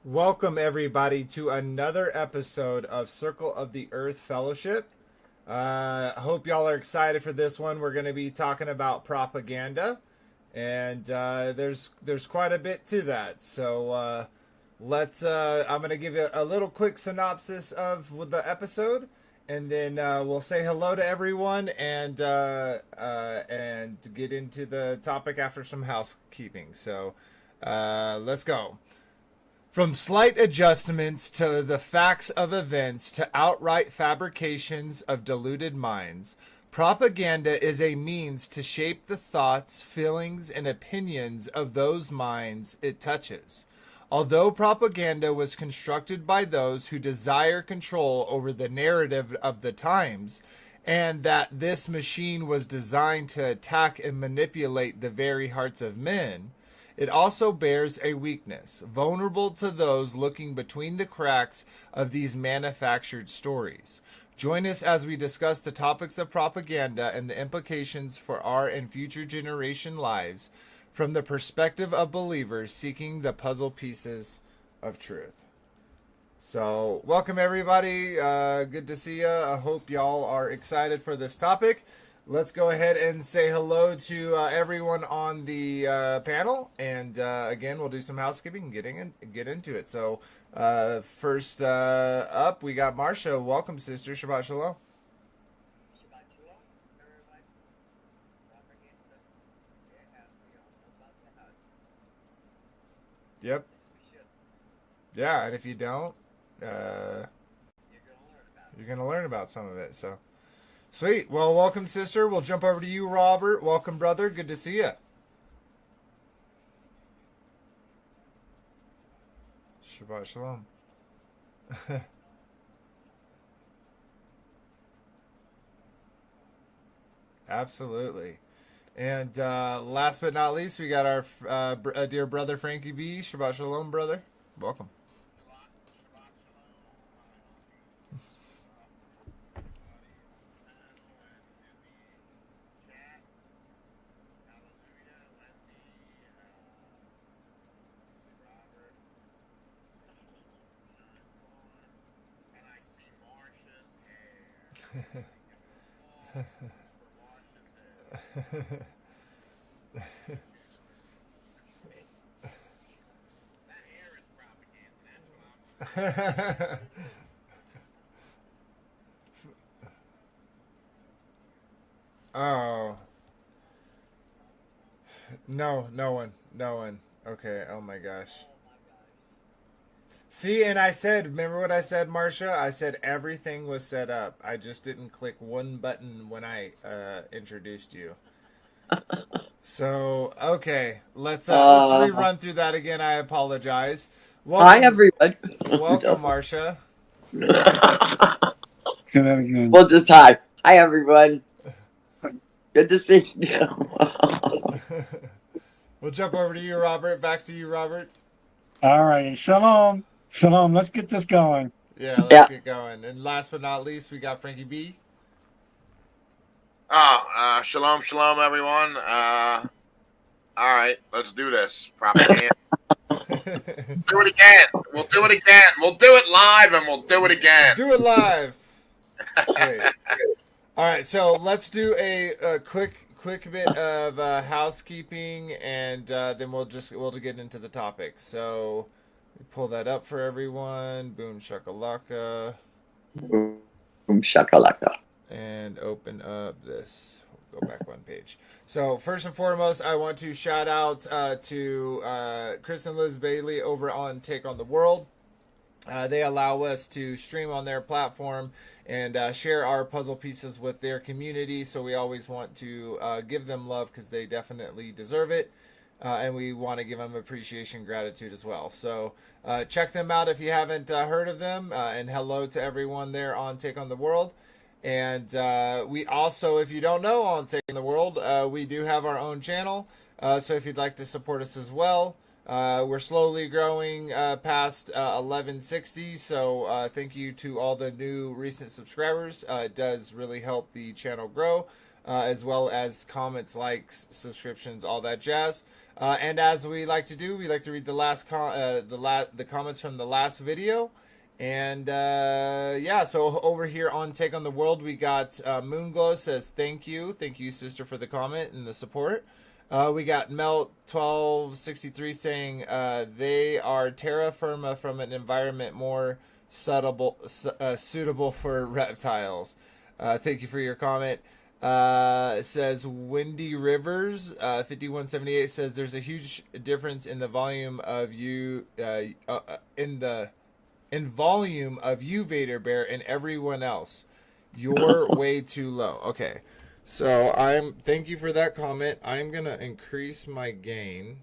Welcome, everybody, to another episode of Circle of the Earth Fellowship. I hope y'all are excited for this one. We're going to be talking about propaganda, and there's quite a bit to that. So I'm going to give you a little quick synopsis of the episode, and then we'll say hello to everyone and get into the topic after some housekeeping. So let's go. From slight adjustments to the facts of events to outright fabrications of deluded minds, propaganda is a means to shape the thoughts, feelings, and opinions of those minds it touches. Although propaganda was constructed by those who desire control over the narrative of the times, and that this machine was designed to attack and manipulate the very hearts of men, it also bears a weakness, vulnerable to those looking between the cracks of these manufactured stories. Join us as we discuss the topics of propaganda and the implications for our and future generation lives from the perspective of believers seeking the puzzle pieces of truth. So, welcome everybody. Good to see you. I hope y'all are excited for this topic. Let's go ahead and say hello to everyone on the panel, and again, we'll do some housekeeping and get into it. So, first up, we got Marcia. Welcome, sister. Shabbat shalom. Shabbat shalom, everybody. Propaganda. Yeah, we all know about the house. Yep. We should. Yeah, and if you don't, You're you're gonna learn about some of it. So, sweet. Well, welcome, sister. We'll jump over to you, Robert. Welcome, brother. Good to see you. Shabbat shalom. Absolutely. And last but not least, we got our dear brother Frankie B. Shabbat shalom, brother. Welcome. Oh, no, no one. Okay, oh my gosh. See, and I said, remember what I said, Marcia? I said everything was set up. I just didn't click one button when I introduced you. So, okay, let's rerun through that again. I apologize. Hi, everyone. Welcome, Marcia. Say that again. Well, just hi. Hi, everyone. Good to see you. We'll jump over to you, Robert. Back to you, Robert. All right. Shalom. Shalom. Let's get this going. Yeah, let's get going. And last but not least, we got Frankie B. Shalom, everyone. All right, let's do this. Propaganda. Do it again. We'll do it again. We'll do it live, and we'll do it again. Do it live. Sweet. All right, so let's do a quick bit of housekeeping, and then we'll get into the topic. So pull that up for everyone. Boom shakalaka. Boom shakalaka. And open up this. We'll go back one page. So first and foremost, I want to shout out to Chris and Liz Bailey over on Take on the World. They allow us to stream on their platform and share our puzzle pieces with their community. So we always want to give them love because they definitely deserve it. And we want to give them appreciation, gratitude as well. So check them out if you haven't heard of them. And hello to everyone there on Take on the World. And we also, if you don't know, on Taking the World, we do have our own channel. So if you'd like to support us as well, we're slowly growing past 1160. So thank you to all the new recent subscribers. It does really help the channel grow, as well as comments, likes, subscriptions, all that jazz. And as we like to do, we like to read the the comments from the last video. And yeah, so over here on Take on the World, we got Moonglow says thank you, sister, for the comment and the support. We got Melt1263 saying they are terra firma from an environment more suitable for reptiles. Thank you for your comment. Says Windy Rivers 5178 says there's a huge difference in the volume of you in volume of you, Vader Bear, and everyone else. You're way too low. Okay. So thank you for that comment. I'm gonna increase my gain.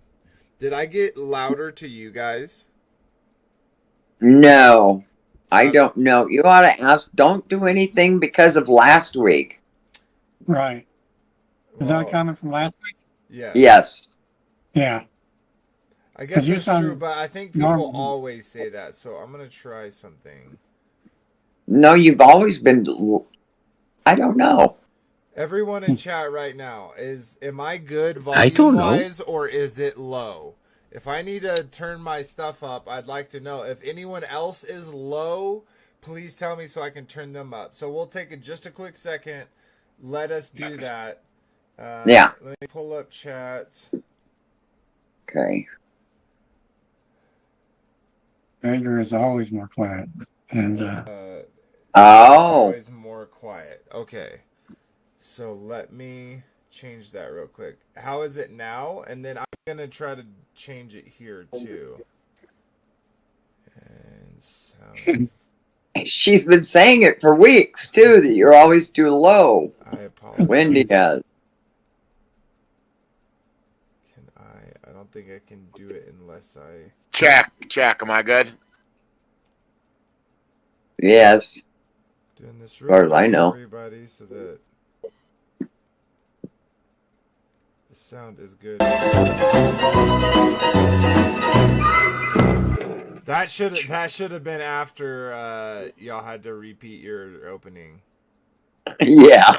Did I get louder to you guys? No, I don't know. You ought to ask. Don't do anything because of last week. Right. Is Well, that coming from last week? yeah. Yes. Yeah. I guess 'Cause you that's sound true, but I think people normal. always say that, so I'm gonna try something. No, you've always been. I don't know. Everyone in chat right now, am I good I don't volume know. wise or is it low? If I need to turn my stuff up, I'd like to know. If anyone else is low, please tell me so I can turn them up. So we'll take just a quick second. Let us do that. Yeah. Let me pull up chat. Okay. Vader is always more quiet. And Oh. Always more quiet. Okay. So let me change that real quick. How is it now? And then I'm going to try to change it here too. And sound. She's been saying it for weeks too, that you're always too low. I apologize. Wendy has. I don't think I can do it unless I... Check. Am I good? Yes. Doing this As far real as I quick, know. everybody, so that the sound is good. That should have been after y'all had to repeat your opening. Yeah.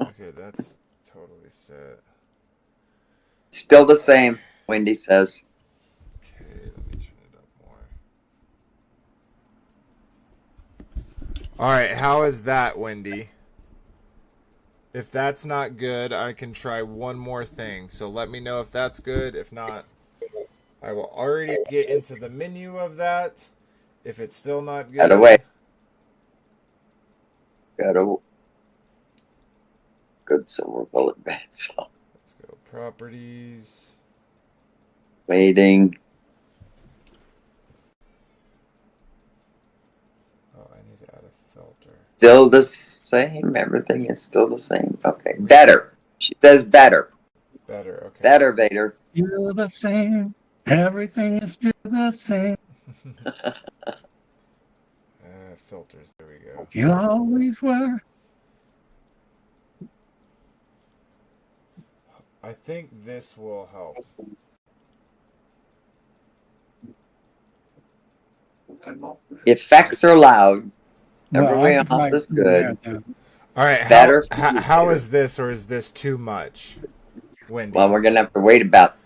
Okay, that's totally set. Still the same, Wendy says. Okay, let me turn it up more. All right, how is that, Wendy? If that's not good, I can try one more thing. So let me know if that's good. If not, I will already get into the menu of that. If it's still not good, Gotta wait. Good silver bullet beds. let's go properties. Waiting. Oh, I need to add a filter. Still the same. Everything is still the same. Okay. Better. She says better. Better, okay. Better, Vader. you're the same. Everything is still the same. Filters, there we go. You always were. I think this will help. Effects are loud. Well, Everybody I just else like is good. that, All right, Better for you, how too. is this, or is this too much, Wendy? Well, we're gonna have to wait about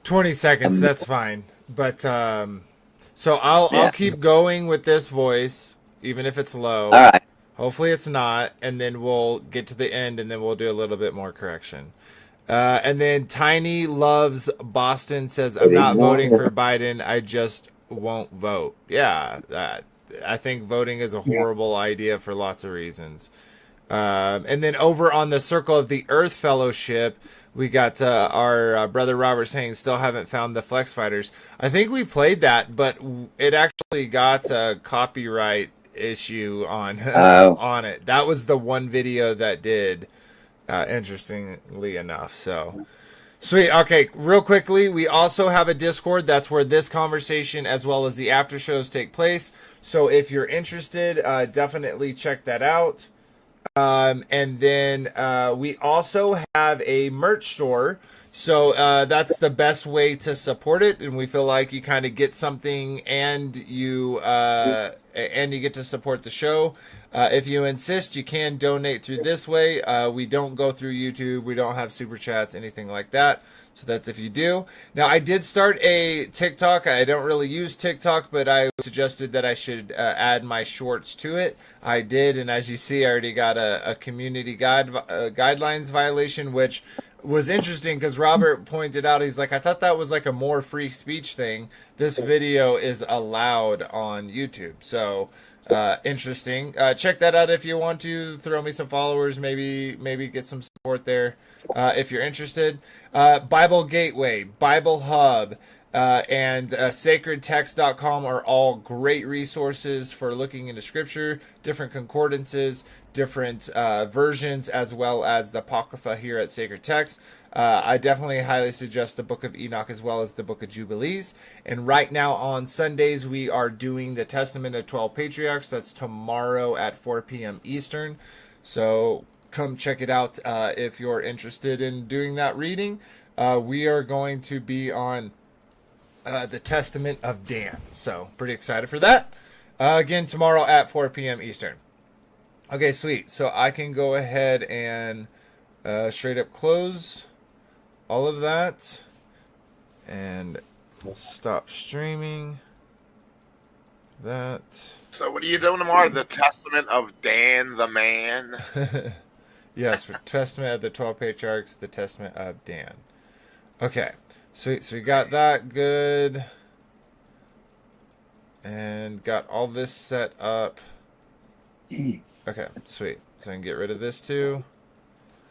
20 seconds, that's fine. But so I'll keep going with this voice, even if it's low. all right. Hopefully it's not, and then we'll get to the end, and then we'll do a little bit more correction. And then Tiny Loves Boston says, "I'm not voting for Biden. I just won't vote." Yeah, I think voting is a horrible idea for lots of reasons. And then over on the Circle of the Earth Fellowship, we got our brother Robert saying, still haven't found the Flex Fighters. I think we played that, but it actually got a copyright issue on on it. That was the one video that did, interestingly enough. So sweet. Okay, real quickly, we also have a Discord. That's where this conversation as well as the after shows take place. So if you're interested, definitely check that out. And then we also have a merch store. So that's the best way to support it, and we feel like you kind of get something, and you get to support the show. If you insist, you can donate through this way. We don't go through YouTube. We don't have super chats, anything like that. So that's if you do. Now, I did start a TikTok. I don't really use TikTok, but I suggested that I should add my shorts to it. I did, and as you see, I already got a community guidelines violation, which was interesting because Robert pointed out, he's like, I thought that was like a more free speech thing. This video is allowed on YouTube. So interesting. Check that out if you want to. Throw me some followers, maybe get some support there. If you're interested, Bible Gateway, Bible Hub, and sacredtext.com are all great resources for looking into scripture, different concordances, different versions, as well as the Apocrypha here at Sacred Text. I definitely highly suggest the Book of Enoch as well as the Book of Jubilees. And right now on Sundays, we are doing the Testament of 12 Patriarchs. That's tomorrow at 4 p.m. Eastern. So come check it out if you're interested in doing that reading. We are going to be on the Testament of Dan. So pretty excited for that. Again, tomorrow at 4 p.m. Eastern. Okay, sweet. So I can go ahead and straight up close all of that and stop streaming that. So what are you doing tomorrow? The Testament of Dan the Man? Yes, for Testament of the 12 Patriarchs, the Testament of Dan. Okay, sweet. So we got that good. And got all this set up. Okay, sweet. So I can get rid of this too.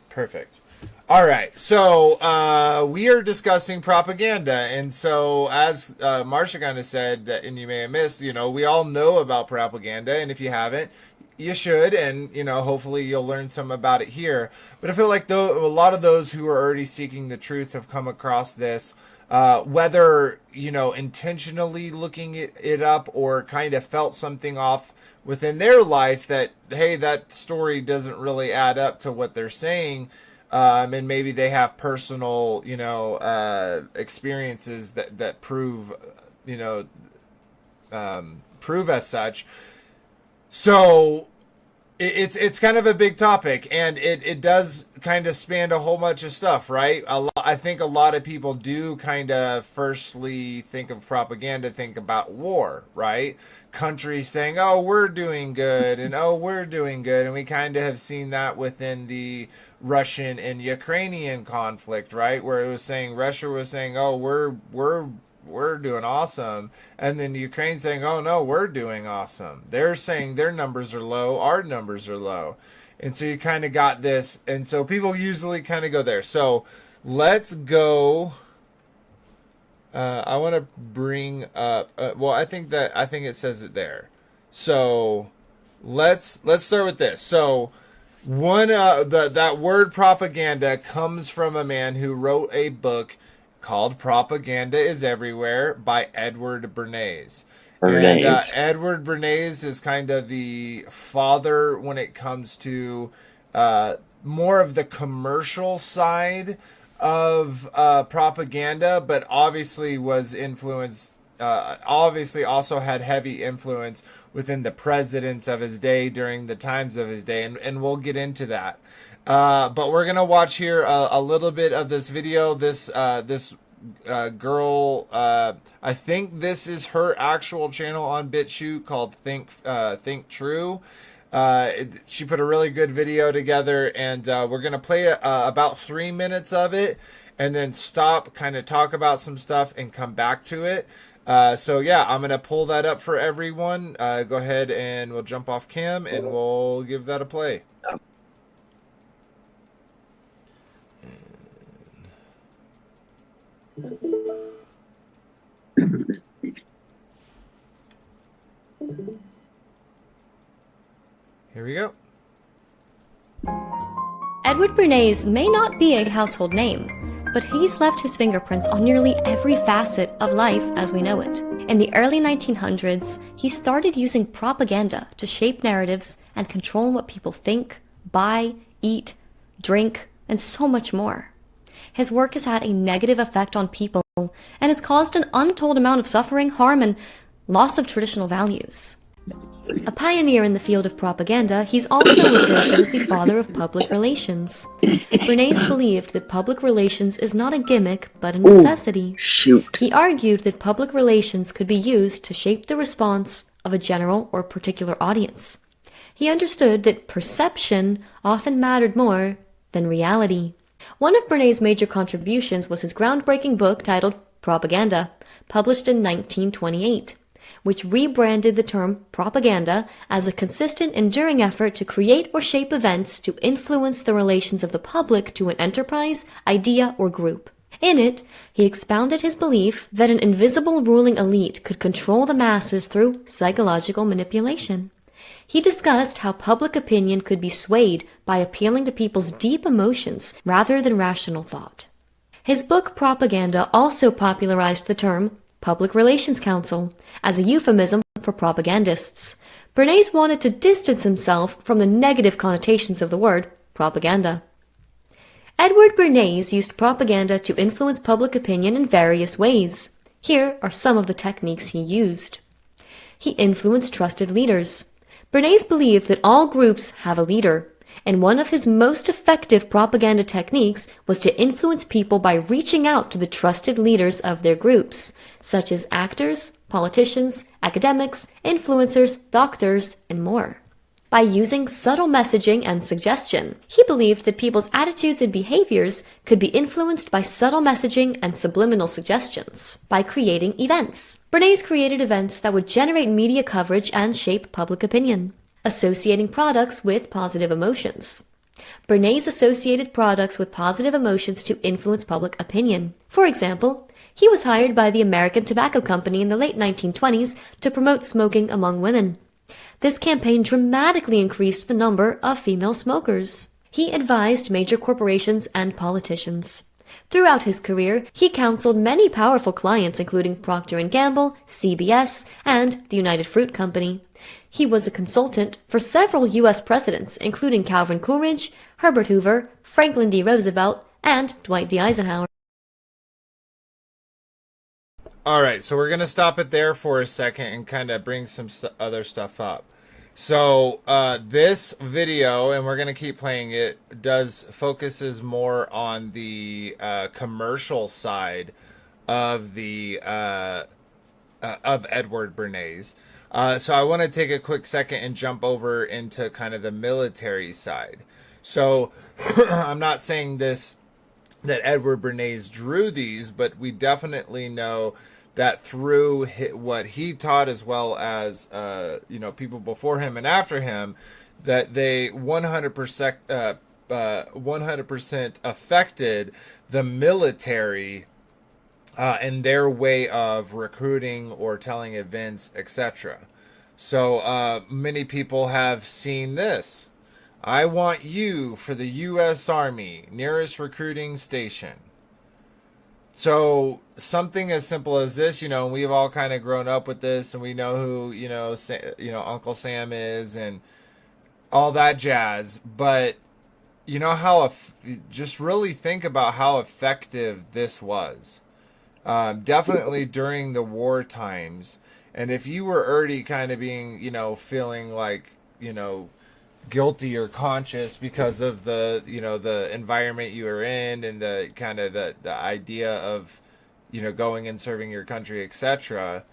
Perfect. All right, so we are discussing propaganda, and so as Marsha kind of said, that, and you may have missed, we all know about propaganda, and if you haven't, you should, and hopefully you'll learn some about it here. But I feel like a lot of those who are already seeking the truth have come across this, whether intentionally looking it up or kind of felt something off within their life that, hey, that story doesn't really add up to what they're saying. And maybe they have personal, experiences that prove, prove as such. So it's kind of a big topic, and it does kind of span a whole bunch of stuff, right? I think a lot of people do kind of firstly think of propaganda, think about war, right? Countries saying, oh, we're doing good, and oh, we're doing good. And we kind of have seen that within the Russian and Ukrainian conflict, right? Where it was saying, Russia was saying, oh, we're doing awesome. And then Ukraine saying, oh, no, we're doing awesome. They're saying their numbers are low, our numbers are low. And so you kind of got this. And so people usually kind of go there. So let's go. I want to bring up, I think it says it there. So let's start with this. So that word propaganda comes from a man who wrote a book called Propaganda is Everywhere by Edward Bernays. And Edward Bernays is kind of the father when it comes to more of the commercial side of propaganda, but obviously was influenced, obviously also had heavy influence within the presidents of his day during the times of his day, and we'll get into that. But we're gonna watch here a little bit of this video. This girl, I think this is her actual channel on BitChute called Think True. She put a really good video together, and we're gonna play about 3 minutes of it, and then stop, kind of talk about some stuff, and come back to it. So yeah, I'm gonna pull that up for everyone. Go ahead and we'll jump off cam and we'll give that a play. Here we go. Edward Bernays may not be a household name, but he's left his fingerprints on nearly every facet of life as we know it. In the early 1900s, he started using propaganda to shape narratives and control what people think, buy, eat, drink, and so much more. His work has had a negative effect on people and has caused an untold amount of suffering, harm, and loss of traditional values. A pioneer in the field of propaganda, he's also referred to as the father of public relations. Bernays believed that public relations is not a gimmick, but a necessity. Shoot. He argued that public relations could be used to shape the response of a general or particular audience. He understood that perception often mattered more than reality. One of Bernays' major contributions was his groundbreaking book titled Propaganda, published in 1928, which rebranded the term propaganda as a consistent, enduring effort to create or shape events to influence the relations of the public to an enterprise, idea, or group. In it, he expounded his belief that an invisible ruling elite could control the masses through psychological manipulation. He discussed how public opinion could be swayed by appealing to people's deep emotions rather than rational thought. His book Propaganda also popularized the term Public Relations Council as a euphemism for propagandists. Bernays wanted to distance himself from the negative connotations of the word propaganda. Edward Bernays used propaganda to influence public opinion in various ways. Here are some of the techniques he used. He influenced trusted leaders. Bernays believed that all groups have a leader, and one of his most effective propaganda techniques was to influence people by reaching out to the trusted leaders of their groups, such as actors, politicians, academics, influencers, doctors, and more. By using subtle messaging and suggestion, he believed that people's attitudes and behaviors could be influenced by subtle messaging and subliminal suggestions. By creating events, Bernays created events that would generate media coverage and shape public opinion. Associating products with positive emotions. Bernays associated products with positive emotions to influence public opinion. For example, he was hired by the American Tobacco Company in the late 1920s to promote smoking among women. This campaign dramatically increased the number of female smokers. He advised major corporations and politicians. Throughout his career, he counseled many powerful clients including Procter & Gamble, CBS, and the United Fruit Company. He was a consultant for several U.S. presidents, including Calvin Coolidge, Herbert Hoover, Franklin D. Roosevelt, and Dwight D. Eisenhower. All right, so we're going to stop it there for a second and kind of bring some other stuff up. So this video, and we're going to keep playing it, focuses more on the commercial side of the of Edward Bernays. So I want to take a quick second and jump over into kind of the military side. So I'm not saying that Edward Bernays drew these, but we definitely know that through what he taught, as well as people before him and after him, that they 100% affected the military in their way of recruiting or telling events, etc. So many people have seen this. I want you for the U.S. Army, nearest recruiting station. So something as simple as this, we've all kind of grown up with this, and we know who, Uncle Sam is and all that jazz. But you know how, just really think about how effective this was. Definitely during the war times. And if you were already kind of being, feeling like, guilty or conscious because of the environment you were in and the kind of the idea of going and serving your country, etc.,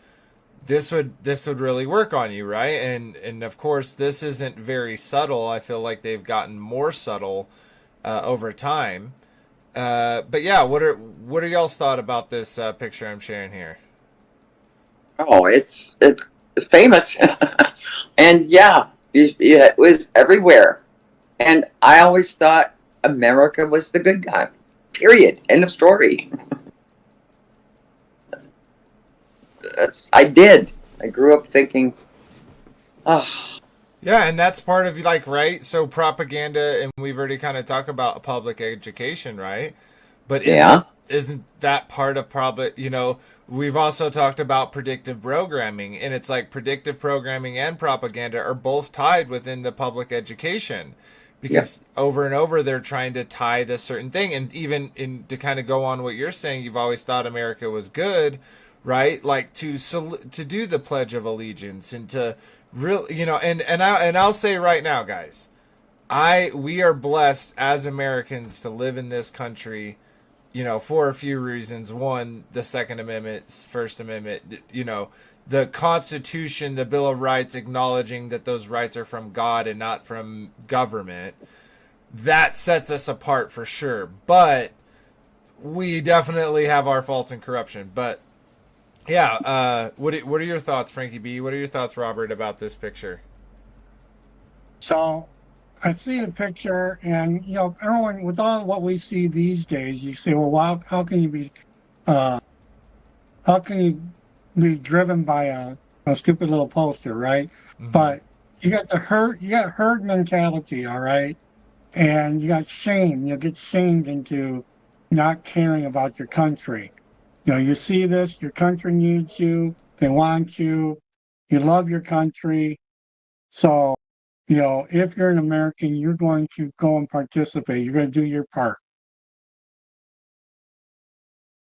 this would really work on you, right? And of course this isn't very subtle. I feel like they've gotten more subtle over time, but yeah, what are y'all's thought about this picture I'm sharing here? Oh, it's famous. And yeah, it was everywhere. And I always thought America was the good guy. Period. End of story. I did. I grew up thinking, oh. Yeah, and that's part of right? So propaganda, and we've already kind of talked about public education, right? But isn't that part of we've also talked about predictive programming, and it's like predictive programming and propaganda are both tied within the public education, because over and over they're trying to tie this certain thing. And even to kind of go on what you're saying, you've always thought America was good, right? Like to do the Pledge of Allegiance and to really, and I'll say right now, guys, we are blessed as Americans to live in this country, for a few reasons. One, the Second Amendment, First Amendment, the Constitution, the Bill of Rights, acknowledging that those rights are from God and not from government. That sets us apart for sure. But we definitely have our faults and corruption. But yeah, what are your thoughts, Frankie B? What are your thoughts, Robert, about this picture? So I see the picture, and everyone, with all what we see these days, you say, well, how can you be driven by a stupid little poster, right? Mm-hmm. But you got herd mentality, all right, and you got shame. You get shamed into not caring about your country. You see this, your country needs you, they want you, you love your country. So, if you're an American, you're going to go and participate. You're going to do your part.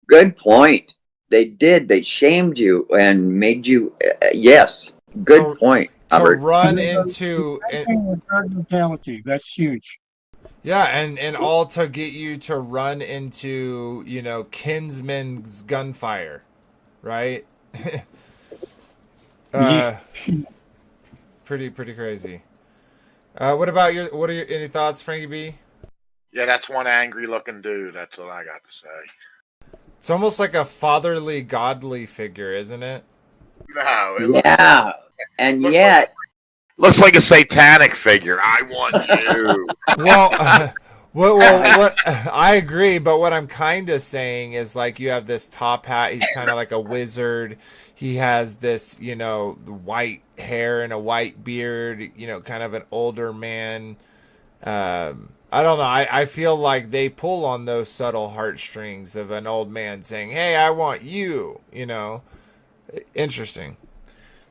Good point. They did. They shamed you and made you. Yes. Good point. To Robert. run into herd mentality. That's huge. Yeah, and all to get you to run into, kinsmen's gunfire, right? Pretty crazy. What are your any thoughts, Frankie B? Yeah, that's one angry looking dude. That's all I got to say. It's almost like a fatherly, godly figure, isn't it? No. Yeah, and yet. Looks like a satanic figure. I want you. Well, what I agree, but what I'm kind of saying is, like, you have this top hat. He's kind of like a wizard. He has this, white hair and a white beard. Kind of an older man. I don't know. I feel like they pull on those subtle heartstrings of an old man saying, "Hey, I want you." Interesting.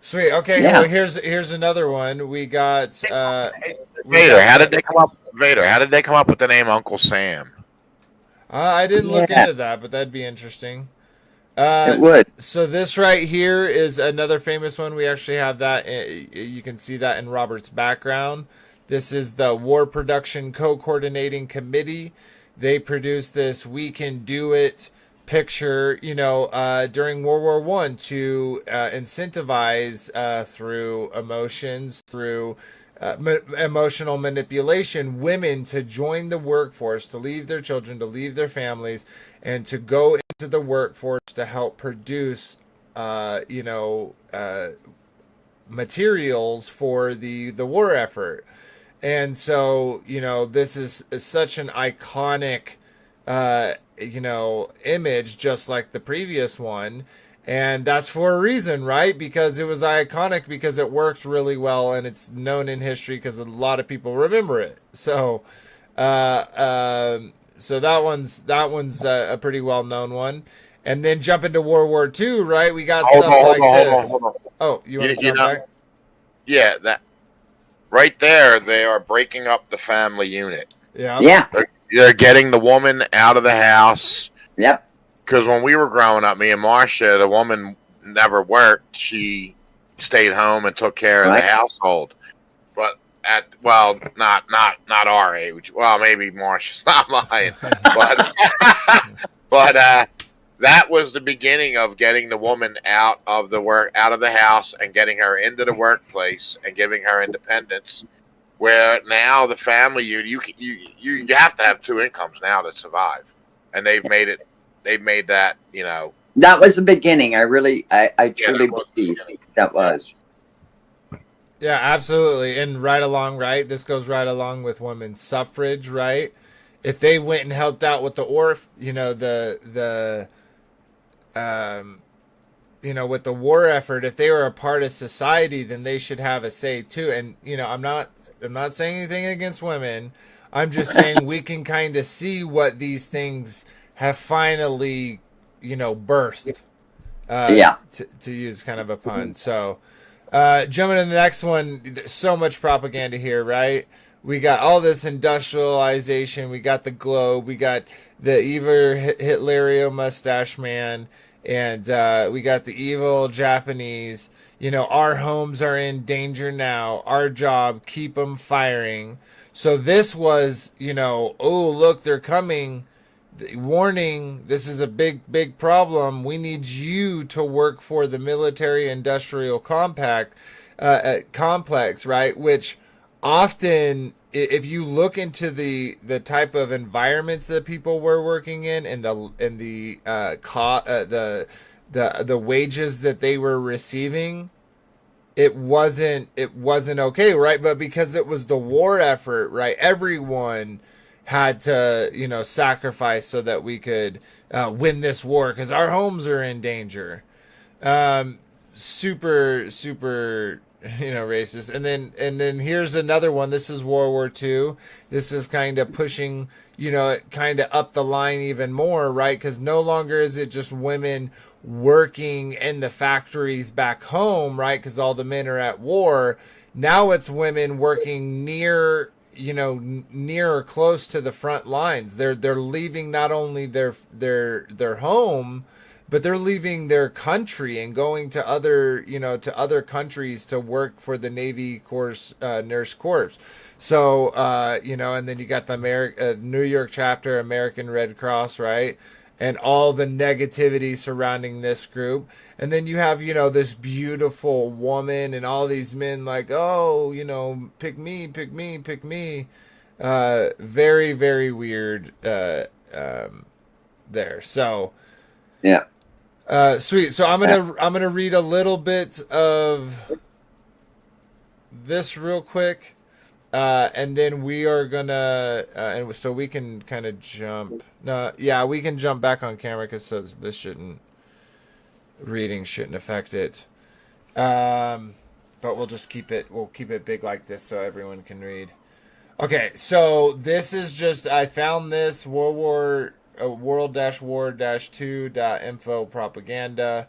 Sweet. Okay. Yeah. Well, here's another one. We got Vader. How did they come up? Vader. How did they come up with the name Uncle Sam? I didn't look into that, but that'd be interesting. It would. So this right here is another famous one. We actually have that. You can see that in Robert's background. This is the War Production Co-Coordinating Committee. They produced this "We Can Do It" picture, during World War I to incentivize through emotions, through emotional manipulation, women to join the workforce, to leave their children, to leave their families, and to go into the workforce to help produce, materials for the war effort. And so, this is such an iconic image, just like the previous one, and that's for a reason, right? Because it was iconic, because it worked really well, and it's known in history because a lot of people remember it. So so that one's a pretty well known one. And then jump into World War II, right? We got stuff like this. Oh, you want to jump back? Yeah, that right there. They are breaking up the family unit. Yeah. They're getting the woman out of the house. Yep. Because when we were growing up, me and Marcia, the woman never worked. She stayed home and took care of the household. But not our age. Well, maybe Marcia's not mine. But that was the beginning of getting the woman out of the house, and getting her into the workplace and giving her independence. Where now the family you have to have two incomes now to survive, and they've made that. That was the beginning. I truly believe that was. Yeah, absolutely. And right along, right? This goes right along with women's suffrage, right? If they went and helped out with the with the war effort, if they were a part of society, then they should have a say too. And I'm not saying anything against women. I'm just saying we can kind of see what these things have finally, birthed. To use kind of a pun. So, jumping to the next one, there's so much propaganda here, right? We got all this industrialization. We got the globe. We got the evil Hitlerio mustache man. And we got the evil Japanese. our homes are in danger now. Our job, keep them firing. So this was, oh, look, they're coming. Warning, this is a big problem. We need you to work for the military industrial complex, right? Which often, if you look into the type of environments that people were working in, and the wages that they were receiving, it wasn't okay, right? But because it was the war effort, right, everyone had to sacrifice so that we could win this war, because our homes are in danger. Super racist. And then here's another one. This is World War II. This is kind of pushing kind of up the line even more, right? Because no longer is it just women working in the factories back home, right? Because all the men are at war. Now it's women working near or close to the front lines. They're leaving not only their home, but they're leaving their country and going to other countries to work for the Navy Nurse Corps. So and then you got the New York chapter, American Red Cross, right? And all the negativity surrounding this group. And then you have, this beautiful woman and all these men like, oh, pick me. Very, very weird there. So, Yeah. Sweet. So I'm gonna read a little bit of this real quick, and then we are gonna, and so we can kind of jump. No, yeah, we can jump back on camera because this reading shouldn't affect it. But we'll just keep it big like this so everyone can read. Okay, so this is just, I found this world-war-2.info propaganda.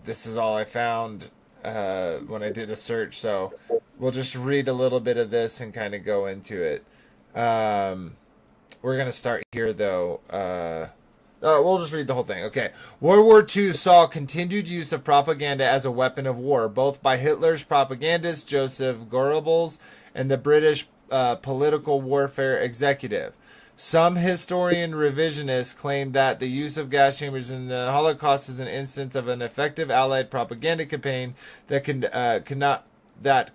This is all I found when I did a search, so we'll just read a little bit of this and kind of go into it. We're going to start here, though. We'll just read the whole thing. Okay. World War II saw continued use of propaganda as a weapon of war, both by Hitler's propagandist Joseph Goebbels and the British political warfare executive. Some historian revisionists claim that the use of gas chambers in the Holocaust is an instance of an effective Allied propaganda campaign that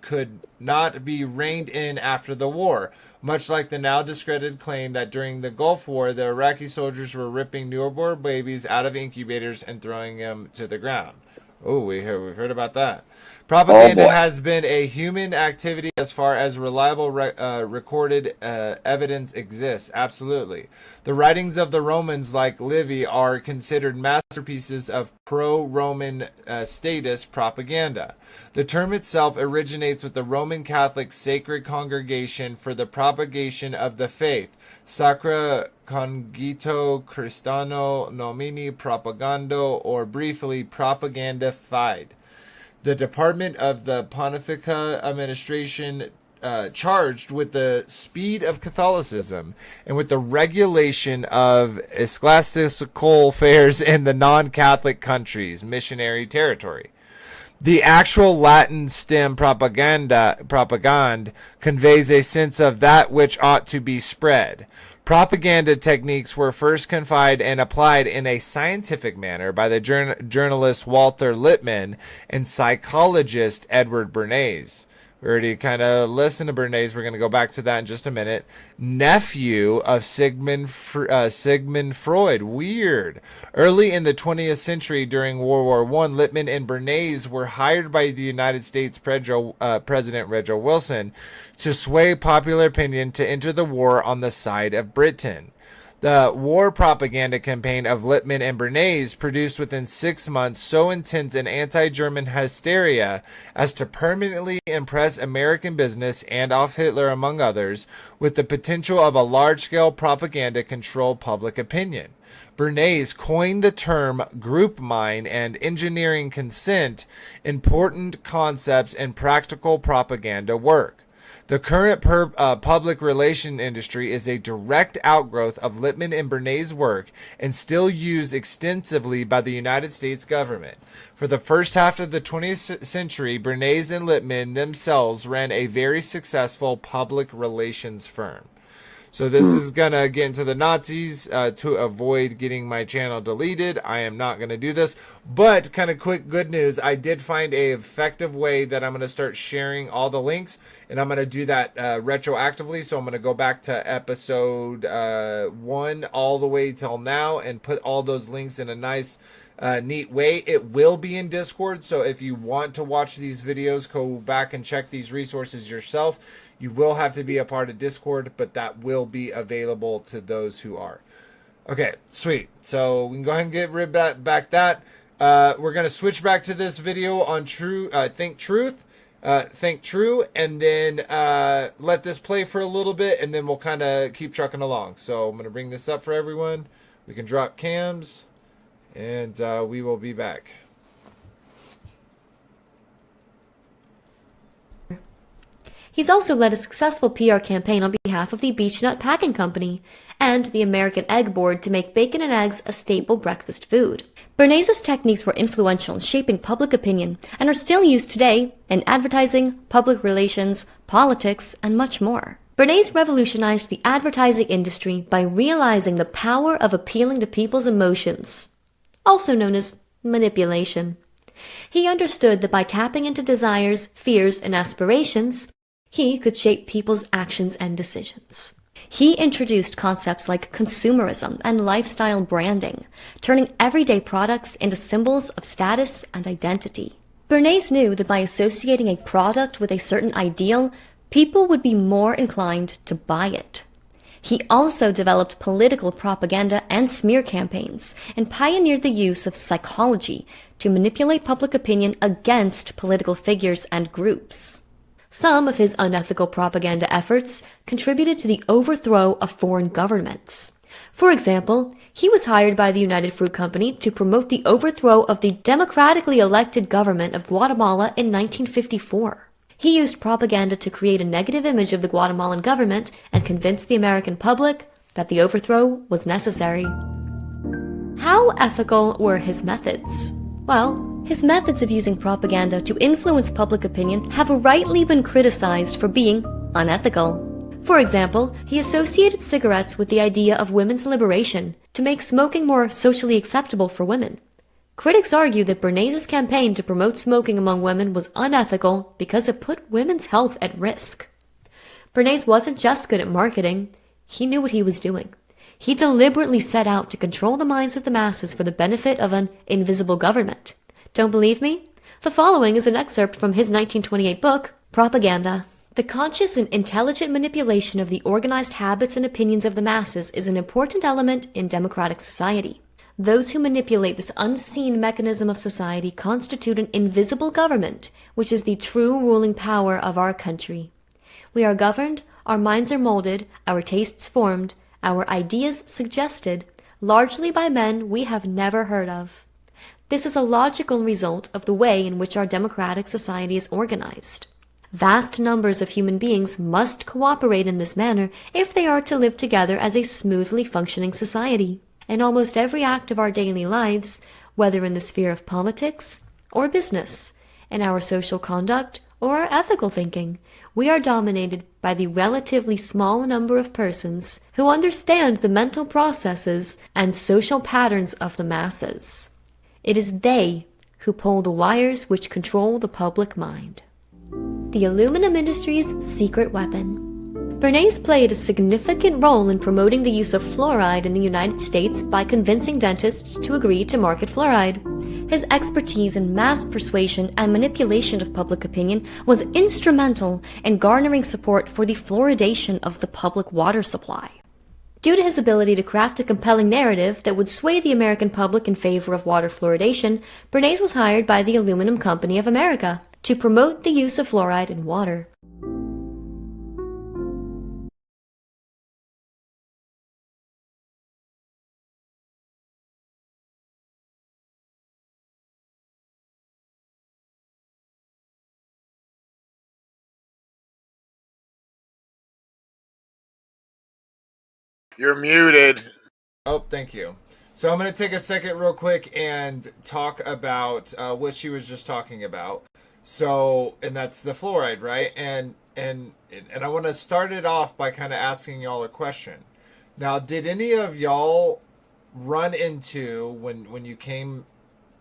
could not be reined in after the war. Much like the now discredited claim that during the Gulf War, the Iraqi soldiers were ripping newborn babies out of incubators and throwing them to the ground. Oh, we've heard about that. Propaganda has been a human activity as far as reliable recorded evidence exists. Absolutely. The writings of the Romans, like Livy, are considered masterpieces of pro-Roman statist propaganda. The term itself originates with the Roman Catholic Sacred Congregation for the Propagation of the Faith, Sacra Congito Christano Nomini Propagando, or briefly Propaganda Fide. The department of the Pontifical Administration charged with the speed of Catholicism and with the regulation of ecclesiastical affairs in the non-Catholic countries, missionary territory. The actual Latin stem propagand conveys a sense of that which ought to be spread. Propaganda techniques were first confined and applied in a scientific manner by the journalist Walter Lippmann and psychologist Edward Bernays. We already kind of listened to Bernays. We're going to go back to that in just a minute. Nephew of Sigmund Freud. Weird. Early in the 20th century, during World War I, Lippmann and Bernays were hired by the United States President Woodrow Wilson to sway popular opinion to enter the war on the side of Britain. The war propaganda campaign of Lippmann and Bernays produced within 6 months so intense an anti-German hysteria as to permanently impress American business and off Hitler, among others, with the potential of a large-scale propaganda control public opinion. Bernays coined the term group mind and engineering consent, important concepts in practical propaganda work. The current public relation industry is a direct outgrowth of Lippmann and Bernays' work and still used extensively by the United States government. For the first half of the 20th century, Bernays and Lippmann themselves ran a very successful public relations firm. So this is going to get into the Nazis to avoid getting my channel deleted. I am not going to do this. But kind of quick good news, I did find a effective way that I'm going to start sharing all the links. And I'm going to do that retroactively. So I'm going to go back to episode 1 all the way till now and put all those links in a nice neat way. It will be in Discord. So if you want to watch these videos, go back and check these resources yourself. You will have to be a part of Discord, but that will be available to those who are. Okay, sweet. So we can go ahead and get rid of back that. We're going to switch back to this video on Think True, and then let this play for a little bit, and then we'll kind of keep trucking along. So I'm going to bring this up for everyone. We can drop cams, and we will be back. He's also led a successful PR campaign on behalf of the Beechnut Packing Company and the American Egg Board to make bacon and eggs a staple breakfast food. Bernays' techniques were influential in shaping public opinion and are still used today in advertising, public relations, politics, and much more. Bernays revolutionized the advertising industry by realizing the power of appealing to people's emotions, also known as manipulation. He understood that by tapping into desires, fears, and aspirations, he could shape people's actions and decisions. He introduced concepts like consumerism and lifestyle branding, turning everyday products into symbols of status and identity. Bernays knew that by associating a product with a certain ideal, people would be more inclined to buy it. He also developed political propaganda and smear campaigns and pioneered the use of psychology to manipulate public opinion against political figures and groups. Some of his unethical propaganda efforts contributed to the overthrow of foreign governments. For example, he was hired by the United Fruit Company to promote the overthrow of the democratically elected government of Guatemala in 1954. He used propaganda to create a negative image of the Guatemalan government and convince the American public that the overthrow was necessary. How ethical were his methods? Well, his methods of using propaganda to influence public opinion have rightly been criticized for being unethical. For example, he associated cigarettes with the idea of women's liberation to make smoking more socially acceptable for women. Critics argue that Bernays' campaign to promote smoking among women was unethical because it put women's health at risk. Bernays wasn't just good at marketing, he knew what he was doing. He deliberately set out to control the minds of the masses for the benefit of an invisible government. Don't believe me? The following is an excerpt from his 1928 book, Propaganda. The conscious and intelligent manipulation of the organized habits and opinions of the masses is an important element in democratic society. Those who manipulate this unseen mechanism of society constitute an invisible government, which is the true ruling power of our country. We are governed, our minds are molded, our tastes formed, our ideas suggested, largely by men we have never heard of. This is a logical result of the way in which our democratic society is organized. Vast numbers of human beings must cooperate in this manner if they are to live together as a smoothly functioning society. In almost every act of our daily lives, whether in the sphere of politics or business, in our social conduct or our ethical thinking, we are dominated by the relatively small number of persons who understand the mental processes and social patterns of the masses. It is they who pull the wires which control the public mind. The aluminum industry's secret weapon. Bernays played a significant role in promoting the use of fluoride in the United States by convincing dentists to agree to market fluoride. His expertise in mass persuasion and manipulation of public opinion was instrumental in garnering support for the fluoridation of the public water supply. Due to his ability to craft a compelling narrative that would sway the American public in favor of water fluoridation, Bernays was hired by the Aluminum Company of America to promote the use of fluoride in water. You're muted. Oh, thank you. So I'm going to take a second real quick and talk about what she was just talking about. So, and that's the fluoride, right? And I want to start it off by kind of asking y'all a question. Now, did any of y'all run into when you came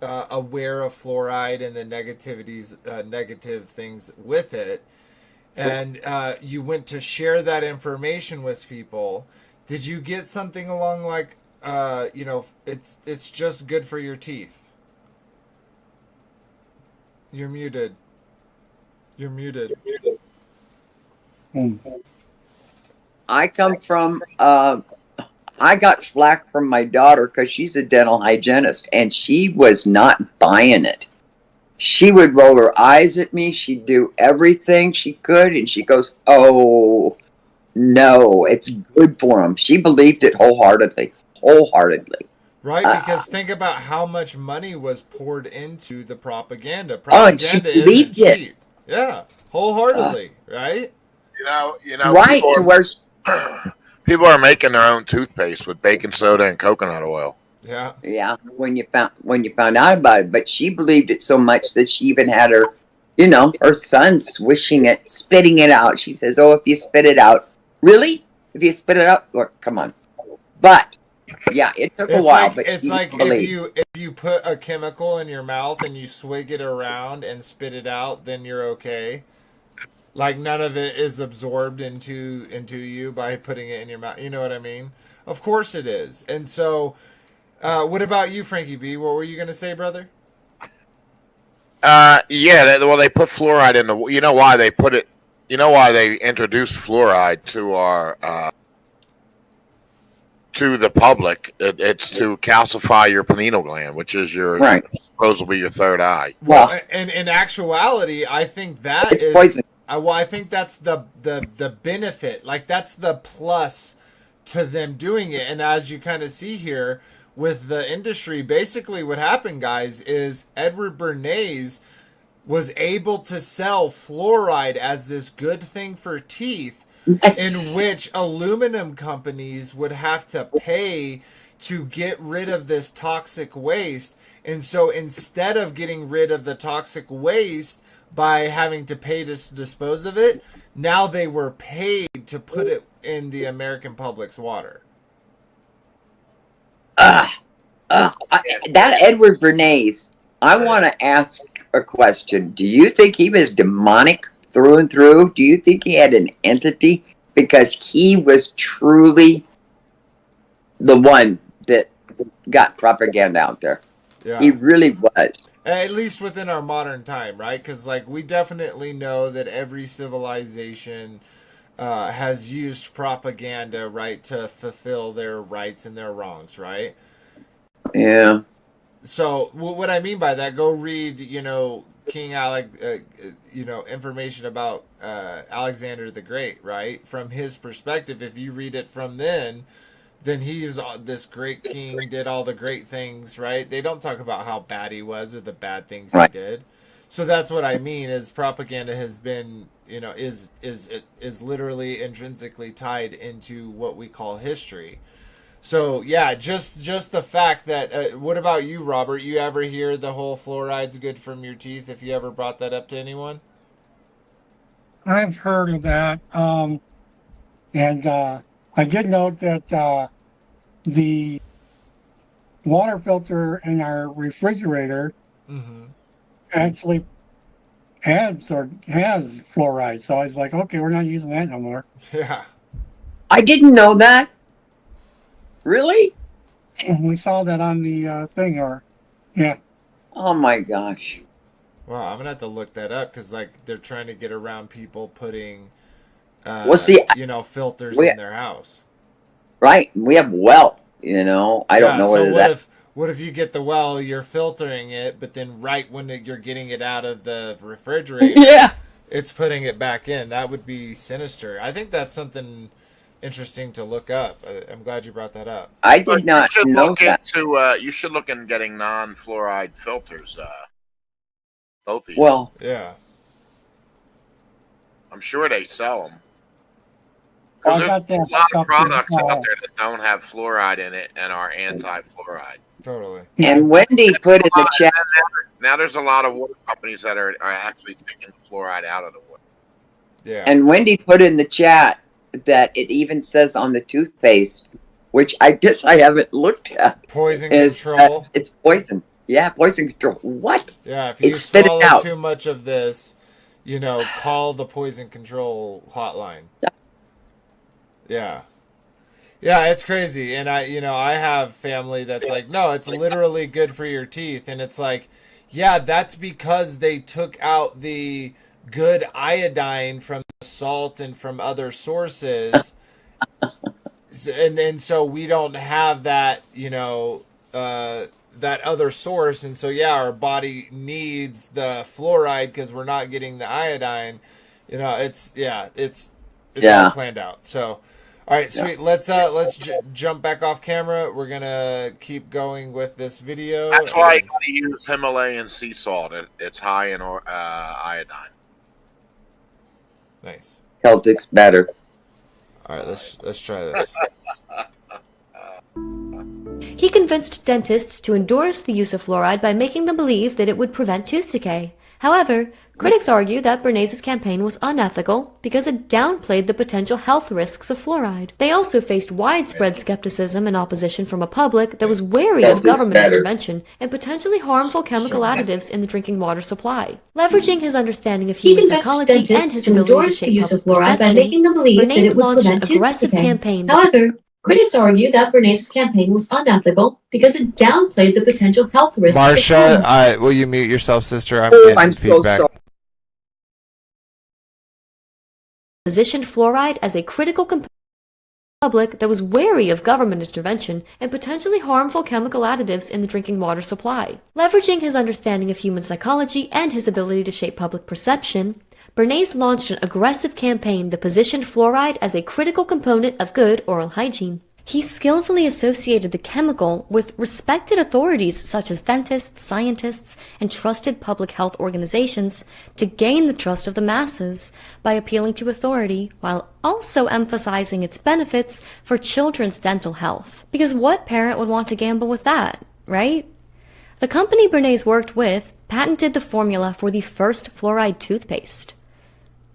aware of fluoride and the negative things with it, and you went to share that information with people? Did you get something along like, it's just good for your teeth? You're muted. You're muted. I come from, I got flack from my daughter because she's a dental hygienist and she was not buying it. She would roll her eyes at me. She'd do everything she could. And she goes, "Oh, no, it's good for them." She believed it wholeheartedly. Right, because think about how much money was poured into the propaganda. Oh, and she Propaganda isn't believed it. cheap. Yeah, wholeheartedly, right? You know, Right, to where people are making their own toothpaste with baking soda and coconut oil. Yeah. yeah, when you found out about it, but she believed it so much that she even had her son swishing it, spitting it out. She says, "Oh, if you spit it out, really? If you spit it out, look, come on." But yeah, it took a while. But it's she like believed. if you put a chemical in your mouth and you swig it around and spit it out, then you're okay. Like none of it is absorbed into you by putting it in your mouth. You know what I mean? Of course it is. And so, what about you, Frankie B? What were you going to say, brother? Well, they put fluoride in the. You know why they put it? You know why they introduced fluoride to our to the public? It's to calcify your pineal gland, which is Right. supposedly your third eye. Well, and in actuality, I think that It's is poison. well, I think that's the benefit. Like that's the plus to them doing it. And as you kind of see here with the industry, basically what happened, guys, is Edward Bernays was able to sell fluoride as this good thing for teeth, Yes. in which aluminum companies would have to pay to get rid of this toxic waste. And so instead of getting rid of the toxic waste by having to pay to dispose of it, now they were paid to put it in the American public's water. That Edward Bernays, I want to ask a question. Do you think he was demonic through and through? Do you think he had an entity? Because he was truly the one that got propaganda out there. Yeah. He really was. At least within our modern time, right? Because like we definitely know that every civilization has used propaganda, right, to fulfill their rights and their wrongs, right? Yeah. So what I mean by that, go read, King Alec, information about Alexander the Great, right? From his perspective, if you read it from then he's this great king, did all the great things, right? They don't talk about how bad he was or the bad things Right. he did. So that's what I mean is propaganda has been, is literally intrinsically tied into what we call history. So yeah, just the fact that. What about you, Robert? You ever hear the whole fluoride's good from your teeth? If you ever brought that up to anyone? I've heard of that. And I did note that the water filter in our refrigerator Mm-hmm. actually has fluoride. So I was like, okay, we're not using that no more. Yeah. I didn't know that. Really? We saw that on the thing, yeah. Oh my gosh. Well, I'm gonna have to look that up because like they're trying to get around people putting, Well, see, filters we- in their house. Right. We have well, I don't know so whether that. what if you get the well, you're filtering it, but then right when you're getting it out of the refrigerator, Yeah. it's putting it back in. That would be sinister. I think that's something interesting to look up. I'm glad you brought that up. I did not you should know look that. you should look in getting non-fluoride filters. Both of you. Well, Yeah. I'm sure they sell them. 'Cause I there's got that a lot stuff of products in, out there that don't have fluoride in it and are anti-fluoride. Totally. And Wendy put in the chat. Now there's a lot of water companies that are actually taking the fluoride out of the water. Yeah. And Wendy put in the chat that it even says on the toothpaste, which I guess I haven't looked at, Poison is control. it's poison. Yeah, poison control. What? Yeah, if you It's spit it swallow out. too much of this, call the poison control hotline. Yeah. Yeah, it's crazy. And I have family that's like, no, it's literally good for your teeth. And it's like, yeah, that's because they took out the good iodine from the salt and from other sources. And then so we don't have that, that other source. And so, yeah, our body needs the fluoride because we're not getting the iodine. It's all planned out. So, all right, sweet. Yeah. Let's jump back off camera. We're gonna keep going with this video. That's why you gotta use Himalayan sea salt. It's high in iodine. Nice. Celtic's better. All right, let's try this. He convinced dentists to endorse the use of fluoride by making them believe that it would prevent tooth decay. However, critics argue that Bernays' campaign was unethical because it downplayed the potential health risks of fluoride. They also faced widespread skepticism and opposition from a public that was wary of government intervention and potentially harmful chemical additives in the drinking water supply. Leveraging his understanding of human psychology and his ability to shape public perception, Bernays launched an aggressive campaign. However, critics argue that Bernays' campaign was unethical because it downplayed the potential health risks. Marsha, will you mute yourself, sister? I'm so sorry. Positioned fluoride as a critical component of the public that was wary of government intervention and potentially harmful chemical additives in the drinking water supply. Leveraging his understanding of human psychology and his ability to shape public perception, Bernays launched an aggressive campaign that positioned fluoride as a critical component of good oral hygiene. He skillfully associated the chemical with respected authorities such as dentists, scientists, and trusted public health organizations to gain the trust of the masses by appealing to authority while also emphasizing its benefits for children's dental health. Because what parent would want to gamble with that, right? The company Bernays worked with patented the formula for the first fluoride toothpaste.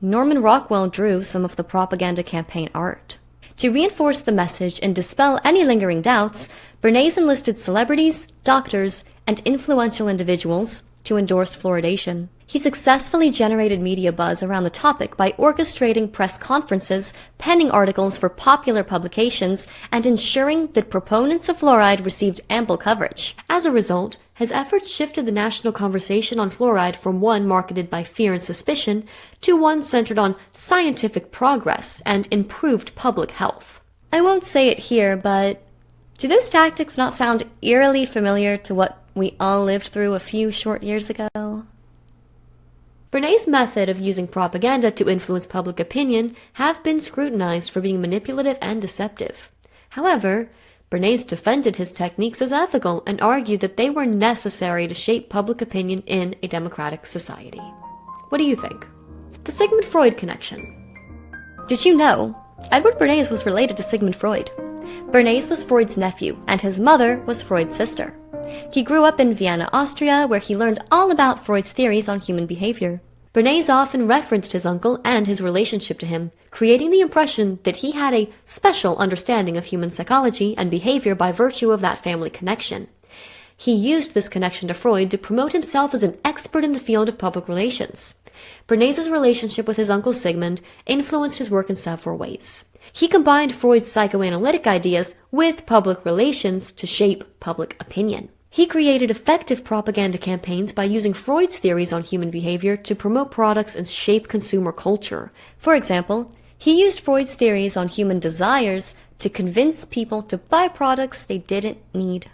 Norman Rockwell drew some of the propaganda campaign art. To reinforce the message and dispel any lingering doubts, Bernays enlisted celebrities, doctors, and influential individuals to endorse fluoridation. He successfully generated media buzz around the topic by orchestrating press conferences, penning articles for popular publications, and ensuring that proponents of fluoride received ample coverage. As a result, his efforts shifted the national conversation on fluoride from one marketed by fear and suspicion to one centered on scientific progress and improved public health. I won't say it here, but do those tactics not sound eerily familiar to what we all lived through a few short years ago? Bernays' method of using propaganda to influence public opinion have been scrutinized for being manipulative and deceptive. However, Bernays defended his techniques as ethical and argued that they were necessary to shape public opinion in a democratic society. What do you think? The Sigmund Freud connection. Did you know Edward Bernays was related to Sigmund Freud? Bernays was Freud's nephew, and his mother was Freud's sister. He grew up in Vienna, Austria, where he learned all about Freud's theories on human behavior. Bernays often referenced his uncle and his relationship to him, creating the impression that he had a special understanding of human psychology and behavior by virtue of that family connection. He used this connection to Freud to promote himself as an expert in the field of public relations. Bernays' relationship with his uncle Sigmund influenced his work in several ways. He combined Freud's psychoanalytic ideas with public relations to shape public opinion. He created effective propaganda campaigns by using Freud's theories on human behavior to promote products and shape consumer culture. For example, he used Freud's theories on human desires to convince people to buy products they didn't need.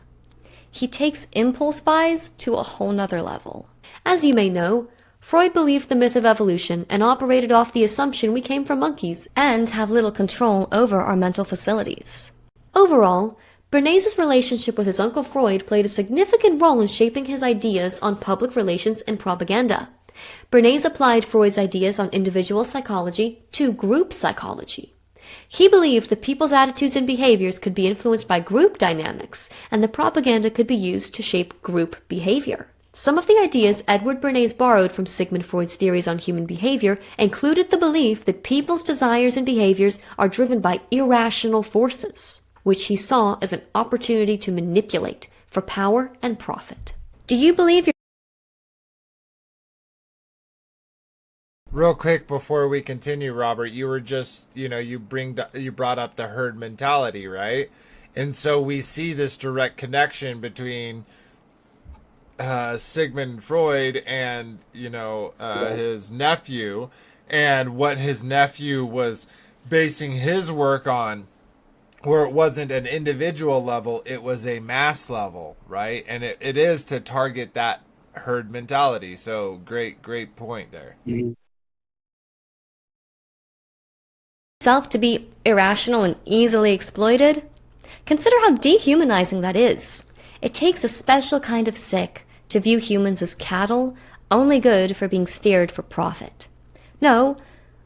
He takes impulse buys to a whole nother level. As you may know, Freud believed the myth of evolution and operated off the assumption we came from monkeys and have little control over our mental facilities. Overall, Bernays' relationship with his uncle Freud played a significant role in shaping his ideas on public relations and propaganda. Bernays applied Freud's ideas on individual psychology to group psychology. He believed that people's attitudes and behaviors could be influenced by group dynamics, and that propaganda could be used to shape group behavior. Some of the ideas Edward Bernays borrowed from Sigmund Freud's theories on human behavior included the belief that people's desires and behaviors are driven by irrational forces, which he saw as an opportunity to manipulate for power and profit. Do you believe your Real quick before we continue, Robert, you were just, you brought up the herd mentality, right? And so we see this direct connection between Sigmund Freud and his nephew, and what his nephew was basing his work on, where it wasn't an individual level, it was a mass level, right? And it is to target that herd mentality. So great point there. Mhm. self to be irrational and easily exploited? Consider how dehumanizing that is. It takes a special kind of sick to view humans as cattle, only good for being steered for profit. No,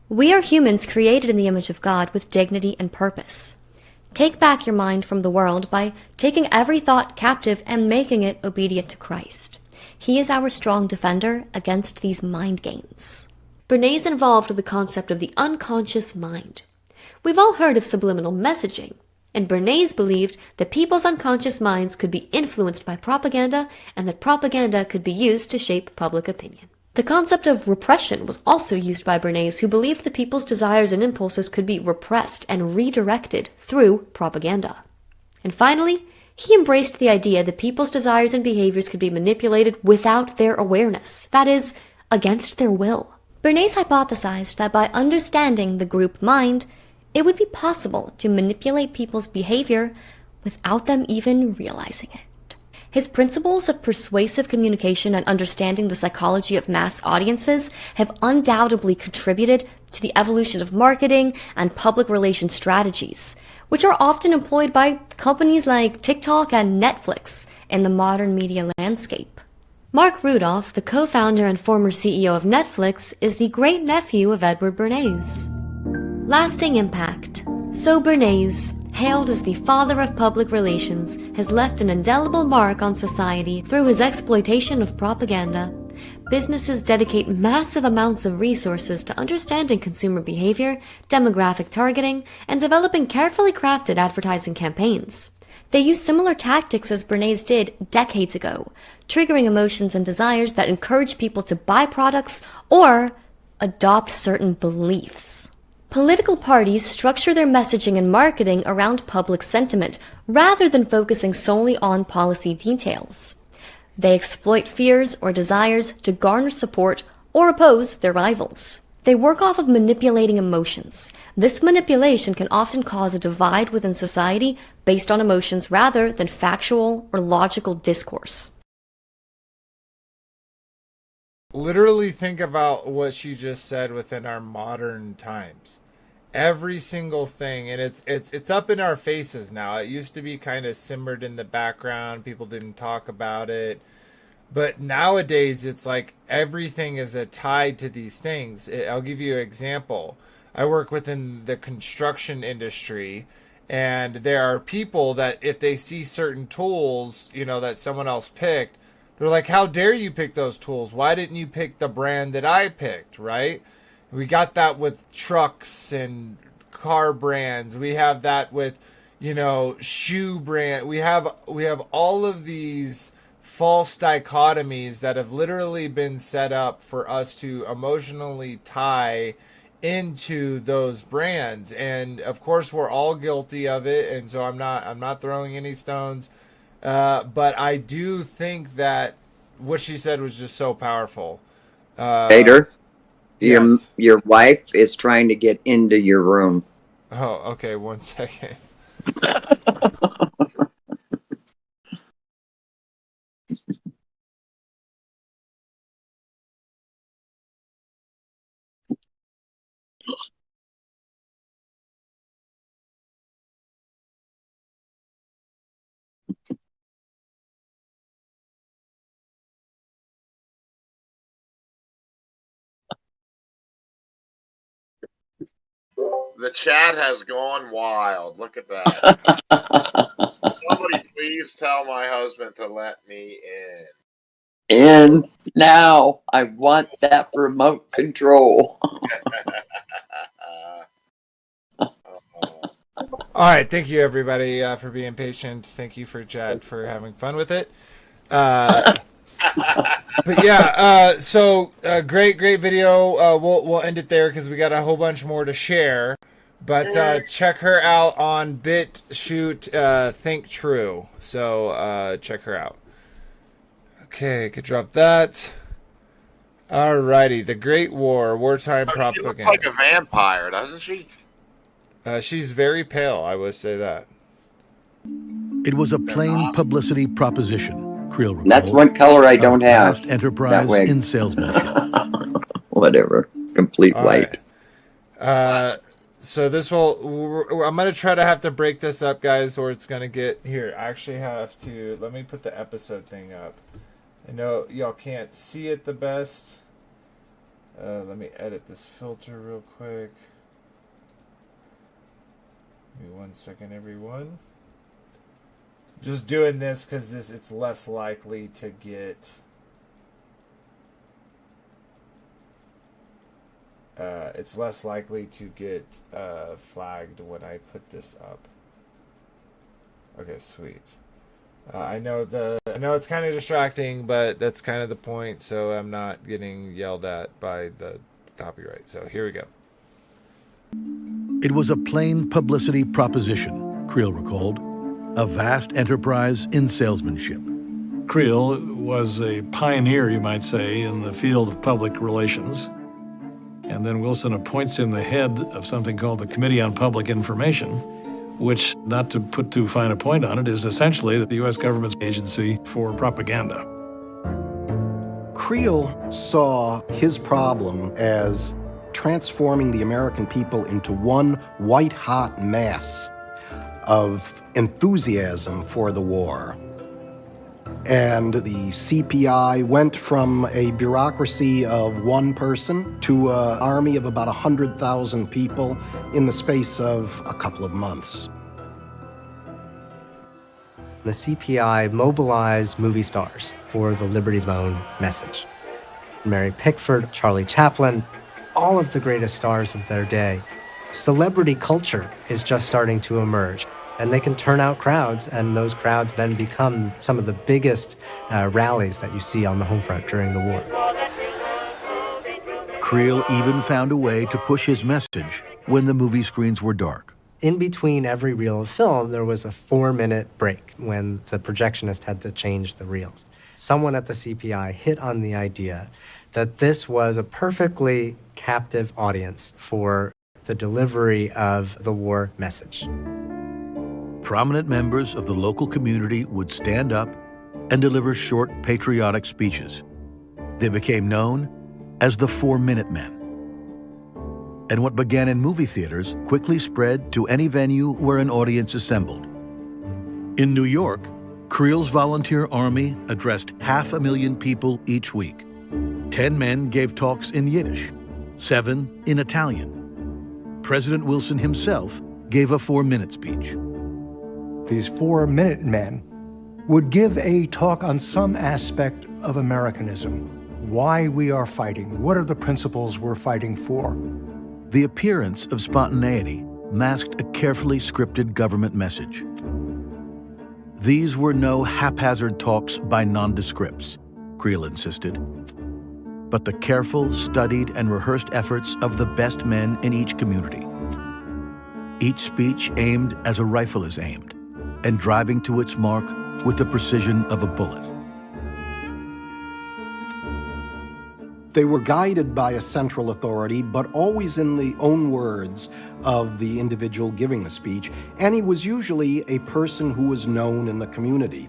we are humans created in the image of God with dignity and purpose. Take back your mind from the world by taking every thought captive and making it obedient to Christ. He is our strong defender against these mind games. Bernays involved with the concept of the unconscious mind. We've all heard of subliminal messaging, and Bernays believed that people's unconscious minds could be influenced by propaganda and that propaganda could be used to shape public opinion. The concept of repression was also used by Bernays, who believed that people's desires and impulses could be repressed and redirected through propaganda. And finally, he embraced the idea that people's desires and behaviors could be manipulated without their awareness, that is, against their will. Bernays hypothesized that by understanding the group mind, it would be possible to manipulate people's behavior without them even realizing it. His principles of persuasive communication and understanding the psychology of mass audiences have undoubtedly contributed to the evolution of marketing and public relations strategies, which are often employed by companies like TikTok and Netflix in the modern media landscape. Mark Rudolph, the co-founder and former CEO of Netflix, is the great-nephew of Edward Bernays. Lasting impact. So Bernays, hailed as the father of public relations, has left an indelible mark on society through his exploitation of propaganda. Businesses dedicate massive amounts of resources to understanding consumer behavior, demographic targeting, and developing carefully crafted advertising campaigns. They use similar tactics as Bernays did decades ago, triggering emotions and desires that encourage people to buy products or adopt certain beliefs. Political parties structure their messaging and marketing around public sentiment rather than focusing solely on policy details. They exploit fears or desires to garner support or oppose their rivals. They work off of manipulating emotions. This manipulation can often cause a divide within society based on emotions rather than factual or logical discourse. Literally think about what she just said within our modern times. Every single thing, and it's up in our faces now. It used to be kind of simmered in the background. People didn't talk about it. But nowadays, it's like everything is tied to these things. I'll give you an example. I work within the construction industry, and there are people that if they see certain tools, that someone else picked, they're like, how dare you pick those tools? Why didn't you pick the brand that I picked, right? We got that with trucks and car brands. We have that with, shoe brand. We have all of these false dichotomies that have literally been set up for us to emotionally tie into those brands. And of course we're all guilty of it, and so I'm not throwing any stones, but I do think that what she said was just so powerful. Vader, Yes. your wife is trying to get into your room. Oh, okay, 1 second. The chat has gone wild. Look at that. Somebody please tell my husband to let me in. And now I want that remote control. All right, thank you everybody for being patient. Thank you for Chad for having fun with it. But yeah, so great video. We'll end it there because we got a whole bunch more to share. But check her out on BitChute Think True. So check her out. Okay, could drop that. Alrighty, the Great War, wartime propaganda. She looks like a vampire, doesn't she? She's very pale, I would say that. It was a plain publicity proposition, Creel recalled. That's one color I don't have. Vast enterprise in salesmanship. Whatever. Complete All white. Right. So this I'm going to try to have to break this up, guys, or it's going to get... Here, I actually have to... Let me put the episode thing up. I know y'all can't see it the best. Let me edit this filter real quick. Give me 1 second, everyone. Just doing this because it's less likely to get... it's less likely to get flagged when I put this up. Okay, sweet. I know it's kind of distracting, but that's kind of the point, so I'm not getting yelled at by the copyright. So here we go. It was a plain publicity proposition, Creel recalled. A vast enterprise in salesmanship. Creel was a pioneer, you might say, in the field of public relations. And then Wilson appoints him the head of something called the Committee on Public Information, which, not to put too fine a point on it, is essentially the U.S. government's agency for propaganda. Creel saw his problem as transforming the American people into one white-hot mass of enthusiasm for the war. And the CPI went from a bureaucracy of one person to an army of about 100,000 people in the space of a couple of months. The CPI mobilized movie stars for the Liberty Loan message. Mary Pickford, Charlie Chaplin, all of the greatest stars of their day. Celebrity culture is just starting to emerge. And they can turn out crowds, and those crowds then become some of the biggest rallies that you see on the home front during the war. Creel even found a way to push his message when the movie screens were dark. In between every reel of film, there was a 4-minute break when the projectionist had to change the reels. Someone at the CPI hit on the idea that this was a perfectly captive audience for the delivery of the war message. Prominent members of the local community would stand up and deliver short patriotic speeches. They became known as the 4-Minute Men. And what began in movie theaters quickly spread to any venue where an audience assembled. In New York, Creel's volunteer army addressed 500,000 people each week. 10 men gave talks in Yiddish, 7 in Italian. President Wilson himself gave a 4-minute speech. These 4-minute men would give a talk on some aspect of Americanism, why we are fighting, what are the principles we're fighting for. The appearance of spontaneity masked a carefully scripted government message. These were no haphazard talks by nondescripts, Creel insisted, but the careful, studied, and rehearsed efforts of the best men in each community. Each speech aimed as a rifle is aimed, and driving to its mark with the precision of a bullet. They were guided by a central authority, but always in the own words of the individual giving the speech, and he was usually a person who was known in the community.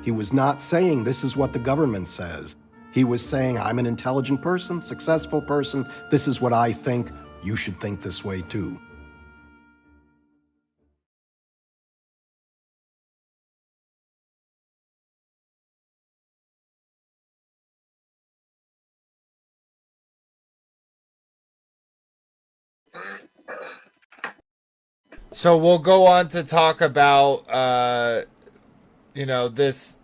He was not saying, this is what the government says. He was saying, I'm an intelligent person, successful person, this is what I think, you should think this way too. So we'll go on to talk about, this,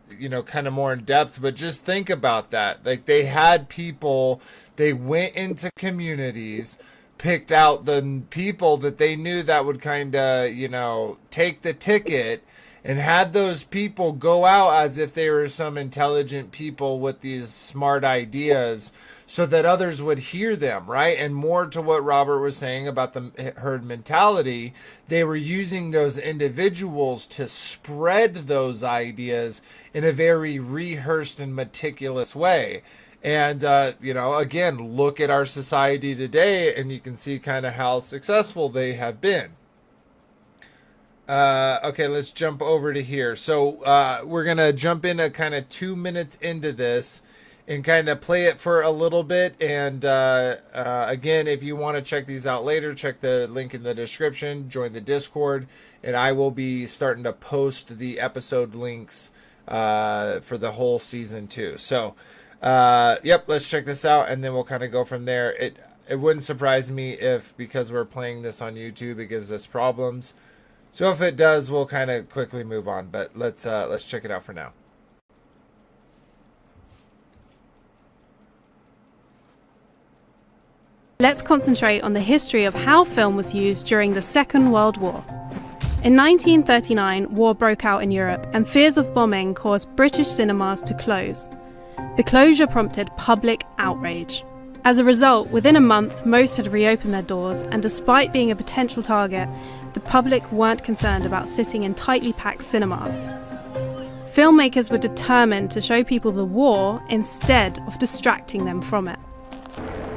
kind of more in depth, but just think about that. Like, they had people, they went into communities, picked out the people that they knew that would kind of, take the ticket, and had those people go out as if they were some intelligent people with these smart ideas, so that others would hear them, right? And more to what Robert was saying about the herd mentality, they were using those individuals to spread those ideas in a very rehearsed and meticulous way. And, again, look at our society today, and you can see kind of how successful they have been. Okay, let's jump over to here. So we're going to jump in kind of 2 minutes into this and kind of play it for a little bit. And again, if you want to check these out later, check the link in the description, join the Discord, and I will be starting to post the episode links for the whole season 2. So, let's check this out, and then we'll kind of go from there. It wouldn't surprise me if, because we're playing this on YouTube, it gives us problems. So if it does, we'll kind of quickly move on. But let's check it out for now. Let's concentrate on the history of how film was used during the Second World War. In 1939, war broke out in Europe, and fears of bombing caused British cinemas to close. The closure prompted public outrage. As a result, within a month, most had reopened their doors, and despite being a potential target, the public weren't concerned about sitting in tightly packed cinemas. Filmmakers were determined to show people the war instead of distracting them from it.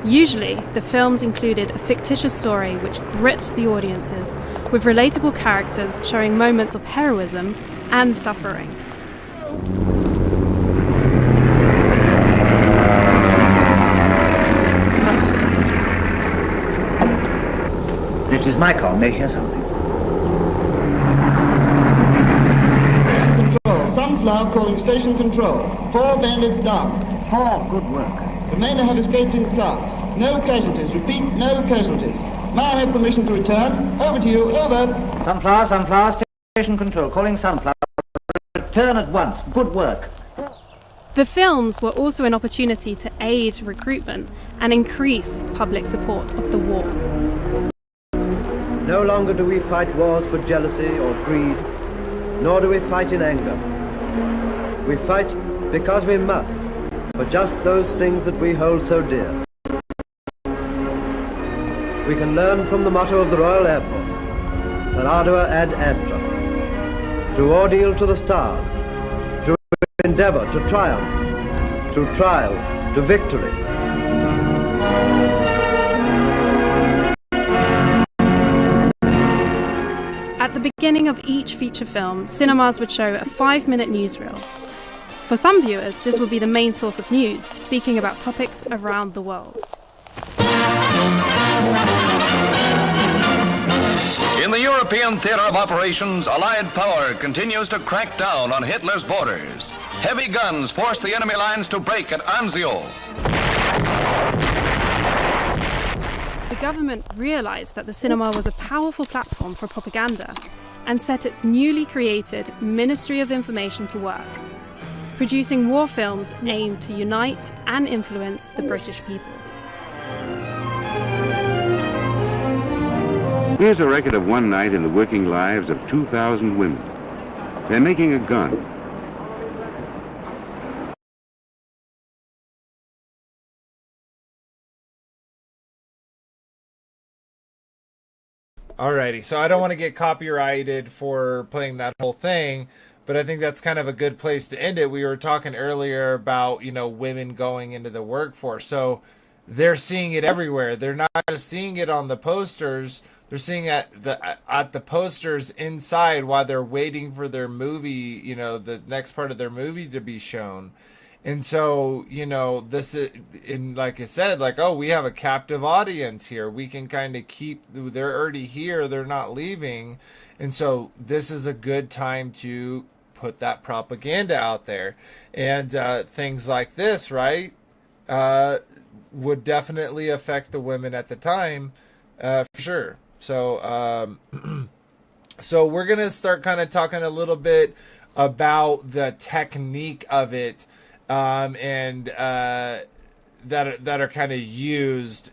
Usually, the films included a fictitious story which gripped the audiences, with relatable characters showing moments of heroism and suffering. This is Michael. May I hear something? Control. Sunflower calling station control. 4 bandits down. 4. Good work. Remainder have escaped in cars. No casualties. Repeat, no casualties. May I have permission to return? Over to you. Over. Sunflower, station control. Calling Sunflower. Return at once. Good work. The films were also an opportunity to aid recruitment and increase public support of the war. No longer do we fight wars for jealousy or greed, nor do we fight in anger. We fight because we must, for just those things that we hold so dear. We can learn from the motto of the Royal Air Force, per ardua ad astra, through ordeal to the stars, through endeavor to triumph, through trial to victory. At the beginning of each feature film, cinemas would show a 5-minute newsreel. For some viewers, this would be the main source of news, speaking about topics around the world. In the European theater of operations, Allied power continues to crack down on Hitler's borders. Heavy guns force the enemy lines to break at Anzio. The government realized that the cinema was a powerful platform for propaganda and set its newly created Ministry of Information to work, producing war films aimed to unite and influence the British people. Here's a record of one night in the working lives of 2,000 women. They're making a gun. Alrighty, so I don't want to get copyrighted for playing that whole thing, but I think that's kind of a good place to end it. We were talking earlier about, women going into the workforce. So they're seeing it everywhere. They're not just seeing it on the posters. They're seeing at the posters inside while they're waiting for their movie, the next part of their movie to be shown. And so, this is, and like I said, we have a captive audience here. We can kind of they're already here. They're not leaving. And so this is a good time to put that propaganda out there. And things like this, right, would definitely affect the women at the time, for sure. So, So we're gonna start kind of talking a little bit about the technique of it, and that are kind of used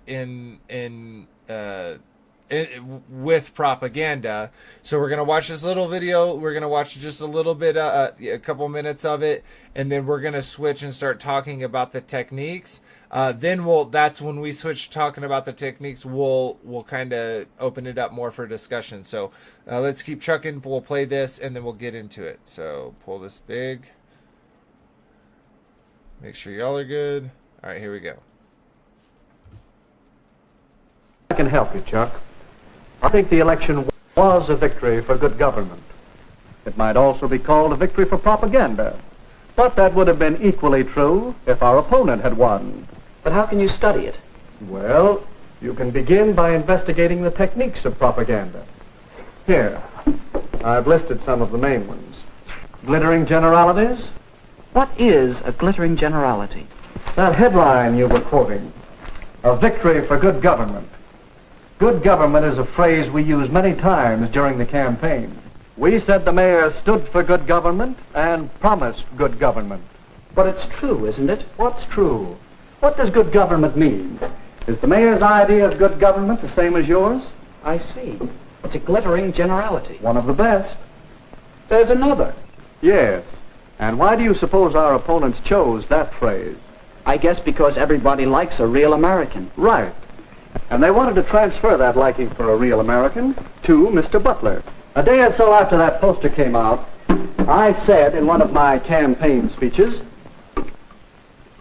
with propaganda. So we're gonna watch this little video. We're gonna watch just a little bit, a couple minutes of it, and then we're gonna switch and start talking about the techniques. Then that's when we switch talking about the techniques. We'll kind of open it up more for discussion. So let's keep trucking. We'll play this and then we'll get into it. So pull this big. Make sure y'all are good. All right, here we go. I can help you, Chuck. I think the election was a victory for good government. It might also be called a victory for propaganda. But that would have been equally true if our opponent had won. But how can you study it? Well, you can begin by investigating the techniques of propaganda. Here, I've listed some of the main ones. Glittering generalities? What is a glittering generality? That headline you were quoting, a victory for good government. Good government is a phrase we use many times during the campaign. We said the mayor stood for good government and promised good government. But it's true, isn't it? What's true? What does good government mean? Is the mayor's idea of good government the same as yours? I see. It's a glittering generality. One of the best. There's another. Yes. And why do you suppose our opponents chose that phrase? I guess because everybody likes a real American. Right. And they wanted to transfer that liking for a real American to Mr. Butler. A day or so after that poster came out, I said in one of my campaign speeches,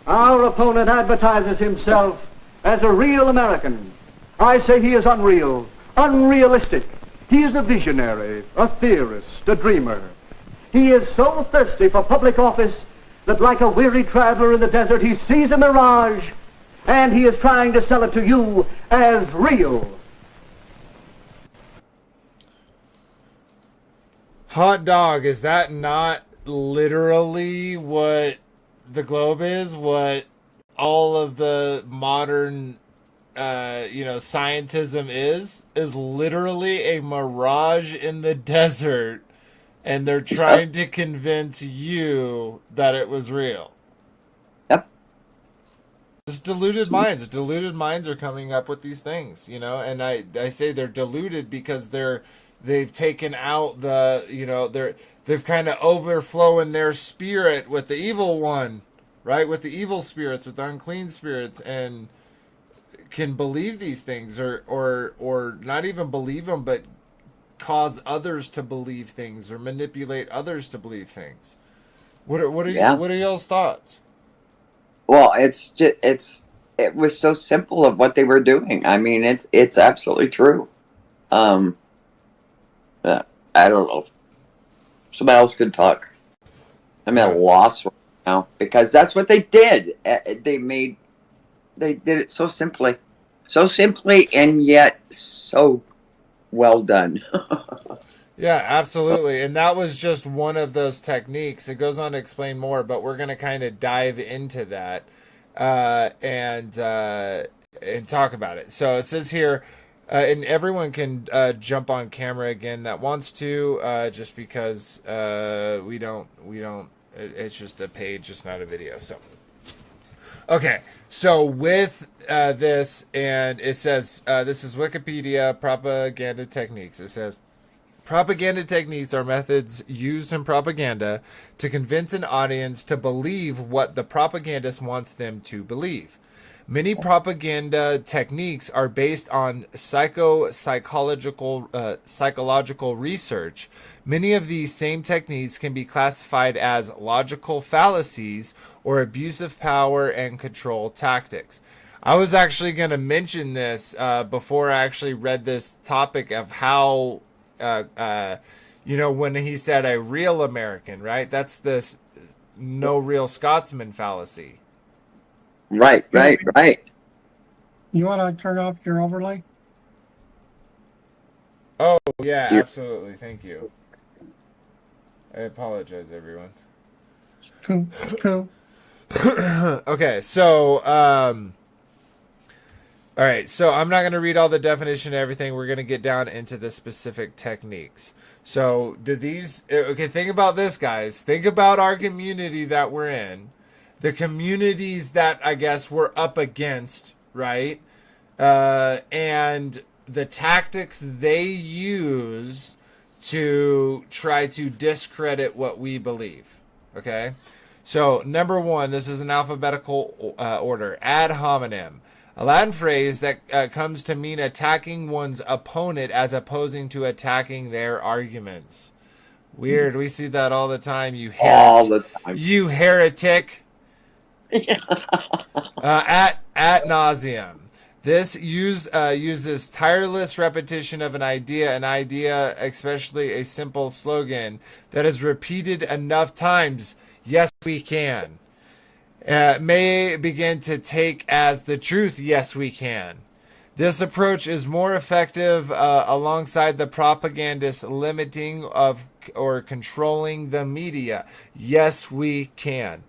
our opponent advertises himself as a real American. I say he is unreal, unrealistic. He is a visionary, a theorist, a dreamer. He is so thirsty for public office that like a weary traveler in the desert, he sees a mirage, and he is trying to sell it to you as real. Hot dog, is that not literally what the globe is? What all of the modern, scientism is literally a mirage in the desert, and they're trying to convince you that it was real. Yep. It's deluded minds. Deluded minds are coming up with these things, and I say they're deluded because they've taken out they've kind of overflowing their spirit with the evil one, right? With the evil spirits, with the unclean spirits, and can believe these things or not even believe them, but cause others to believe things or manipulate others to believe things. What are y'all's thoughts? Well, it was so simple of what they were doing. I mean, it's absolutely true. I don't know. Somebody else could talk. I'm at a loss right now because that's what they did. They did it so simply, and yet so well done. Yeah, absolutely. And that was just one of those techniques. It goes on to explain more, but we're going to kind of dive into that and talk about it. So it says here, and everyone can jump on camera again that wants to, just because we don't. It's just a page, it's not a video. So, okay. So with this, and it says this is Wikipedia propaganda techniques. It says, propaganda techniques are methods used in propaganda to convince an audience to believe what the propagandist wants them to believe. Many propaganda techniques are based on psychological research. Many of these same techniques can be classified as logical fallacies or abuse of power and control tactics. I was actually going to mention this before I actually read this topic of how, when he said a real American, right? That's this no real Scotsman fallacy. Right. You want to turn off your overlay? Oh, yeah, absolutely. Thank you. I apologize, everyone. It's cool. Okay, so, All right, so I'm not going to read all the definition and everything. We're going to get down into the specific techniques. So, think about this, guys. Think about our community that we're in, the communities that I guess we're up against, right? And the tactics they use to try to discredit what we believe, okay? So, number one, this is an alphabetical order. Ad hominem. A Latin phrase that comes to mean attacking one's opponent as opposing to attacking their arguments. Weird. We see that all the time. All the time. You heretic. At nauseum. This uses tireless repetition of an idea, especially a simple slogan that is repeated enough times. Yes, we can. May begin to take as the truth. Yes, we can. This approach is more effective alongside the propagandist limiting of or controlling the media. Yes, we can.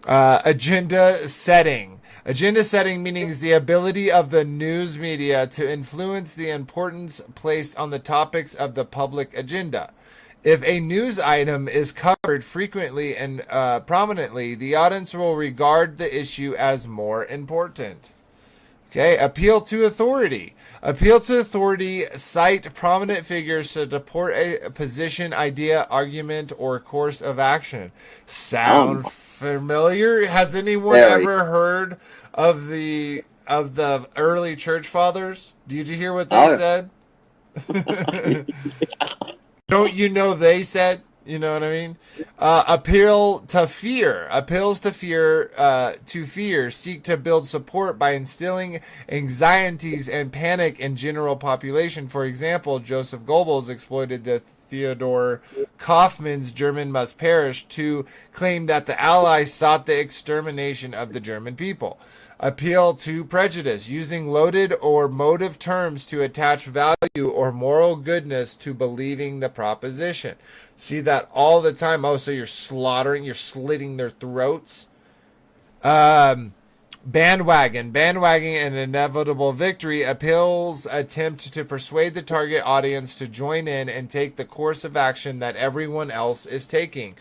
Agenda setting. Agenda setting means the ability of the news media to influence the importance placed on the topics of the public agenda. If a news item is covered frequently and prominently, the audience will regard the issue as more important. Okay, appeal to authority. Appeal to authority, cite prominent figures to support a position, idea, argument, or course of action. Sound familiar? Has anyone ever heard of the early church fathers? Did you hear what they said? Don't you know they said? You know what I mean? Appeal to fear. Appeals to fear seek to build support by instilling anxieties and panic in general population. For example, Joseph Goebbels exploited the Theodor Kaufmann's German Must Perish to claim that the Allies sought the extermination of the German people. Appeal to prejudice, using loaded or motive terms to attach value or moral goodness to believing the proposition. See that all the time. Oh, so you're slitting their throats. Bandwagon an inevitable victory. Appeals attempt to persuade the target audience to join in and take the course of action that everyone else is taking.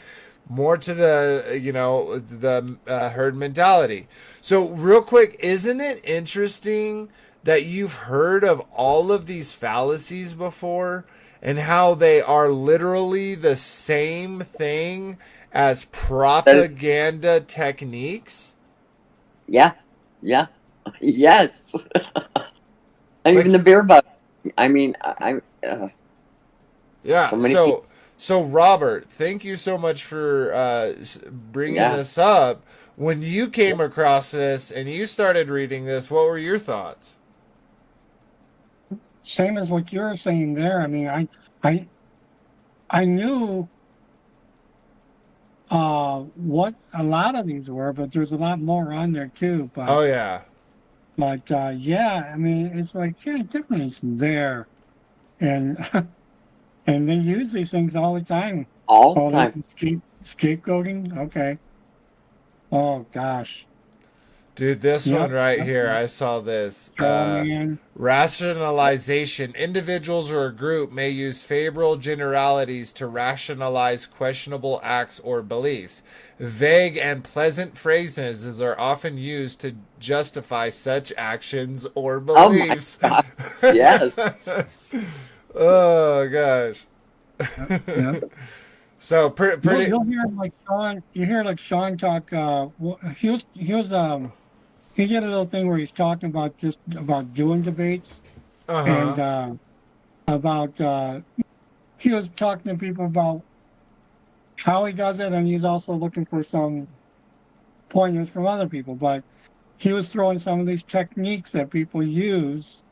More to the herd mentality. So real quick, isn't it interesting that you've heard of all of these fallacies before and how they are literally the same thing as propaganda techniques? Yeah. Yes. And even the beer bug. I mean, yeah. So Robert, thank you so much for bringing this up. When you came across this and you started reading this, what were your thoughts? Same as what you're saying there. I mean, I knew what a lot of these were, but there's a lot more on there too. But yeah, I mean, it's like, yeah, definitely it's there, and and they use these things all the time. All the time. Scapegoating. Okay. Oh gosh. Dude, this one right here, I saw this. Rationalization. Individuals or a group may use favorable generalities to rationalize questionable acts or beliefs. Vague and pleasant phrases are often used to justify such actions or beliefs. Oh my God. Yes. Oh gosh. So pretty. You'll hear like Sean. You hear like Sean talk. He did a little thing where he's talking about doing debates, and he was talking to people about how he does it, and he's also looking for some pointers from other people. But he was throwing some of these techniques that people use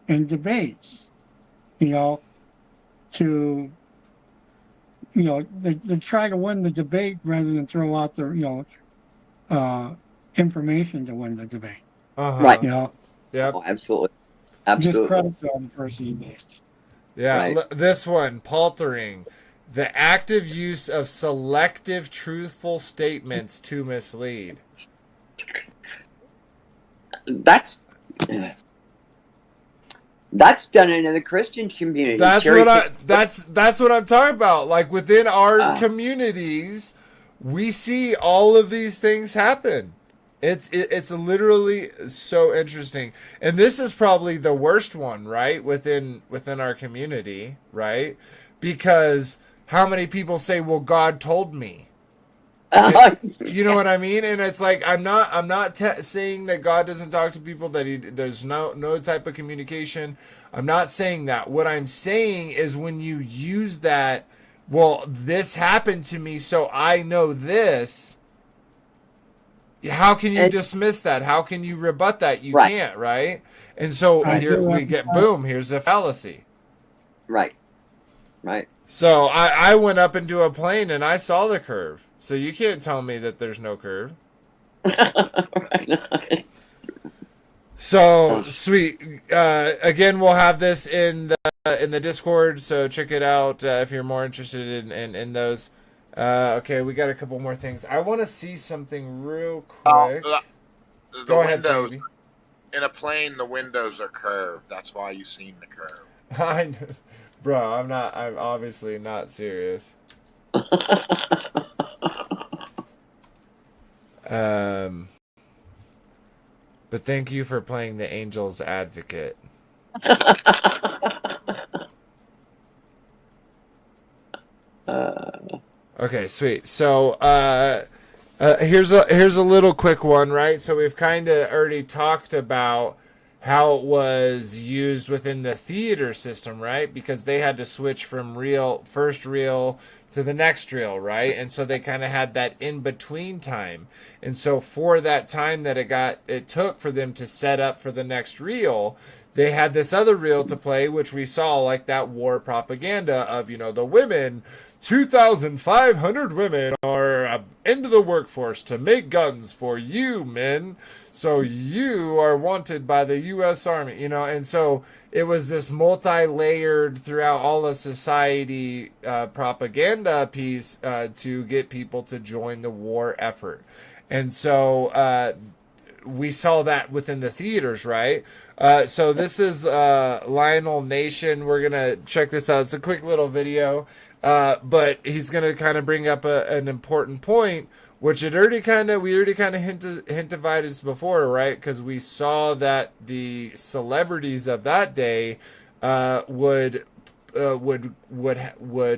in debates, to they try to win the debate rather than throw out the information to win the debate. Right. Yeah. Oh, absolutely. Just credit to the person. Yeah. Right. This one, paltering. The active use of selective truthful statements to mislead. that's done in the Christian community. That's what I'm talking about. Like within our communities, we see all of these things happen. It's literally so interesting. And this is probably the worst one, right? Within our community, right? Because how many people say, "Well, God told me." You know what I mean? And it's like I'm not saying that God doesn't talk to people, that there's no type of communication. I'm not saying that. What I'm saying is when you use that, well, this happened to me, so I know this. How can you dismiss that? How can you rebut that? You can't, right? And so here we get, boom, here's a fallacy. Right. So I went up into a plane and I saw the curve. So you can't tell me that there's no curve. So sweet. Again, we'll have this in the Discord, so check it out if you're more interested in those. Okay, we got a couple more things. I want to see something real quick. The Go ahead, windows baby. in a plane, the windows are curved. That's why you've seen the curve. Bro, I'm obviously not serious. But thank you for playing the Angel's Advocate. Okay, sweet. So here's a little quick one, right? So we've kind of already talked about how it was used within the theater system, right? Because they had to switch from first reel to the next reel, right? And so they kind of had that in between time. And so for that time that it took for them to set up for the next reel, they had this other reel to play, which we saw like that war propaganda of, the women. 2,500 women are into the workforce to make guns for you, men. So you are wanted by the U.S. Army, and so it was this multi-layered throughout all of society propaganda piece to get people to join the war effort. And so we saw that within the theaters, right? So this is Lionel Nation. We're going to check this out. It's a quick little video. But he's going to kind of bring up an important point, which we already kind of hintified this before, right? Because we saw that the celebrities of that day would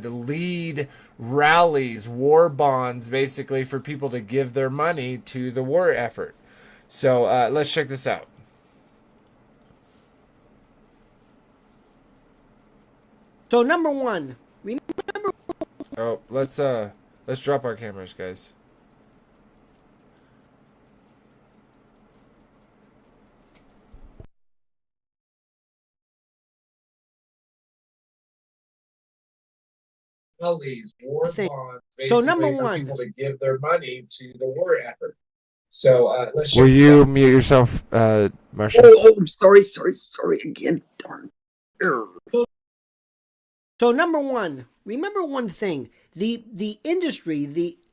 lead rallies, war bonds, basically for people to give their money to the war effort. So let's check this out. So number one. Oh, let's drop our cameras, guys. All these war bonds, so number for one, people to give their money to the war effort. So let's. Will you mute yourself, Marshall? Oh, I'm sorry again. Darn. So number one, remember one thing: the industry,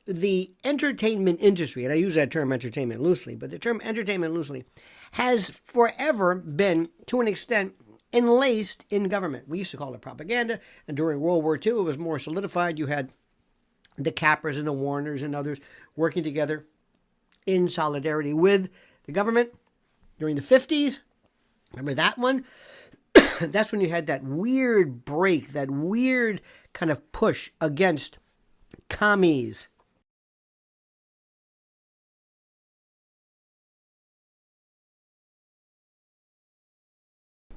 the entertainment industry, and I use that term entertainment loosely, but the term entertainment loosely has forever been, to an extent, enlaced in government. We used to call it propaganda, and during World War II, it was more solidified. You had the Cappers and the Warners and others working together in solidarity with the government. During the 50s, remember that one? That's when you had that weird break, that weird kind of push against commies.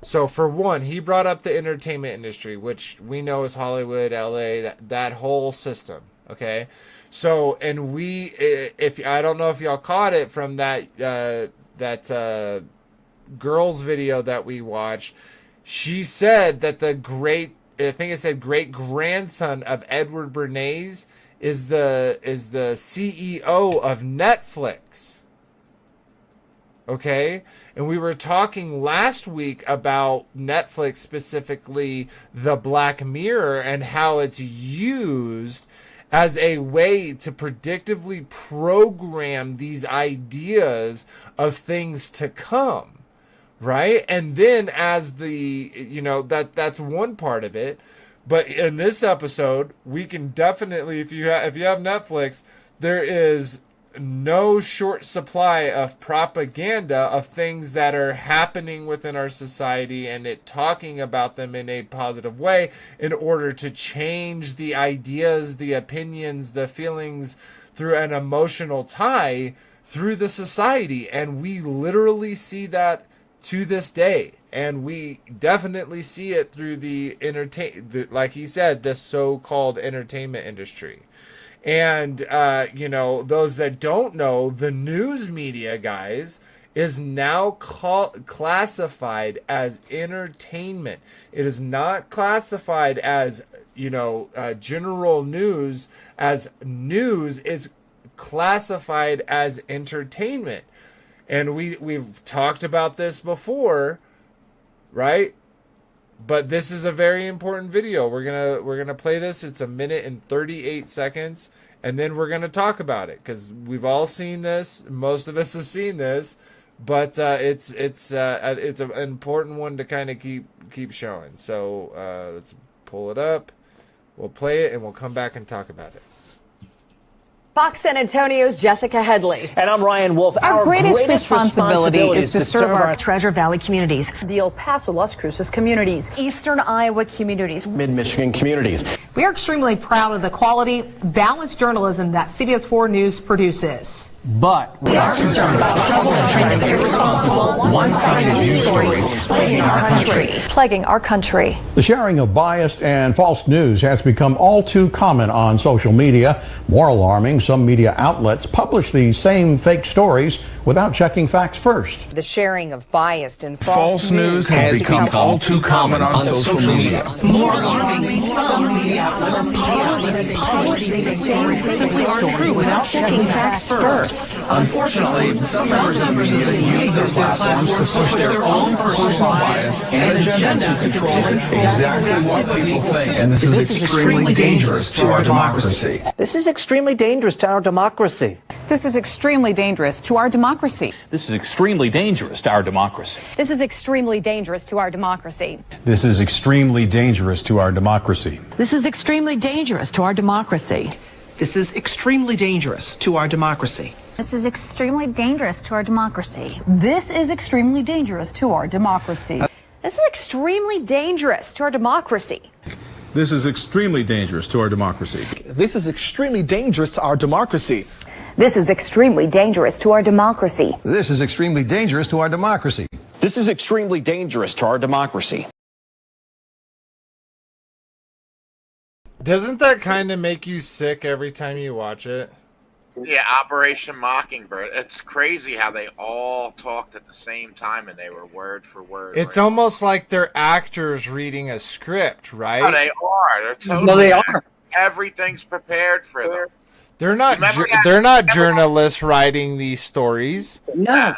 So for one, he brought up the entertainment industry, which we know is Hollywood, LA, that whole system. Okay. So, and if I don't know if y'all caught it from that girls video that we watched, she said that I think it said great grandson of Edward Bernays is the CEO of Netflix. Okay? And we were talking last week about Netflix, specifically the Black Mirror, and how it's used as a way to predictively program these ideas of things to come, right? And then as that's one part of it. But in this episode, we can definitely, if you have Netflix, there is no short supply of propaganda of things that are happening within our society, and it talking about them in a positive way in order to change the ideas, the opinions, the feelings through an emotional tie through the society. And we literally see that to this day, and we definitely see it through like he said, the so-called entertainment industry. And, those that don't know, the news media, guys, is now classified as entertainment. It is not classified as, general news as news. It's classified as entertainment. And we've talked about this before, right? But this is a very important video. We're gonna play this. It's 1 minute and 38 seconds, and then we're gonna talk about it because we've all seen this. Most of us have seen this, but it's an important one to kind of keep showing. So let's pull it up. We'll play it and we'll come back and talk about it. Fox San Antonio's Jessica Headley. And I'm Ryan Wolf. Our greatest responsibility is to serve our Treasure Valley communities, the El Paso, Las Cruces communities, Eastern Iowa communities, Mid-Michigan communities. We are extremely proud of the quality, balanced journalism that CBS 4 News produces. But we are concerned about troubling and irresponsible, one-sided news stories plaguing our country. The sharing of biased and false news has become all too common on social media. More alarming, some media outlets publish these same fake stories without checking facts first. The sharing of biased and false news has become all too common on social media. More alarming, some media outlets publish these same fake stories without checking facts first. Unfortunately, some members of the media use their platforms to push their own personal bias and agenda to control exactly what people think. And this is extremely dangerous to our democracy. this is extremely dangerous to our democracy. This is extremely dangerous to our democracy. This is extremely dangerous to our democracy. This is extremely dangerous to our democracy. This is extremely dangerous to our democracy. This is extremely dangerous to our democracy. This is extremely dangerous to our democracy. This is extremely dangerous to our democracy. This is extremely dangerous to our democracy. This is extremely dangerous to our democracy. This is extremely dangerous to our democracy. This is extremely dangerous to our democracy. This is extremely dangerous to our democracy. This is extremely dangerous to our democracy. This is extremely dangerous to our democracy. Doesn't that kind of make you sick every time you watch it? Yeah, Operation Mockingbird. It's crazy how they all talked at the same time and they were word for word. It's almost like they're actors reading a script, right? Oh, they are. They're totally. No, they are. Everything's prepared for them. They're not. They're not journalists writing these stories. No.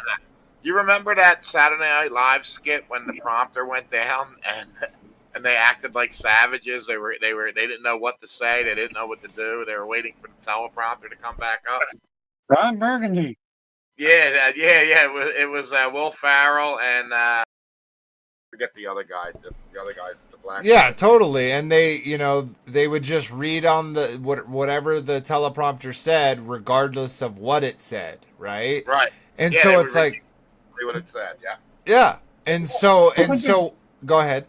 You remember that Saturday Night Live skit when the prompter went down and they acted like savages? They didn't know what to say. They didn't know what to do. They were waiting for the teleprompter to come back up. Ron Burgundy. Yeah. It was Will Ferrell and forget the other guy. The other guy, the black. Yeah, guy. totally. And they would just read on the whatever the teleprompter said, regardless of what it said, right? Right. And yeah, so it's like what it said. Yeah. Yeah. And so go ahead.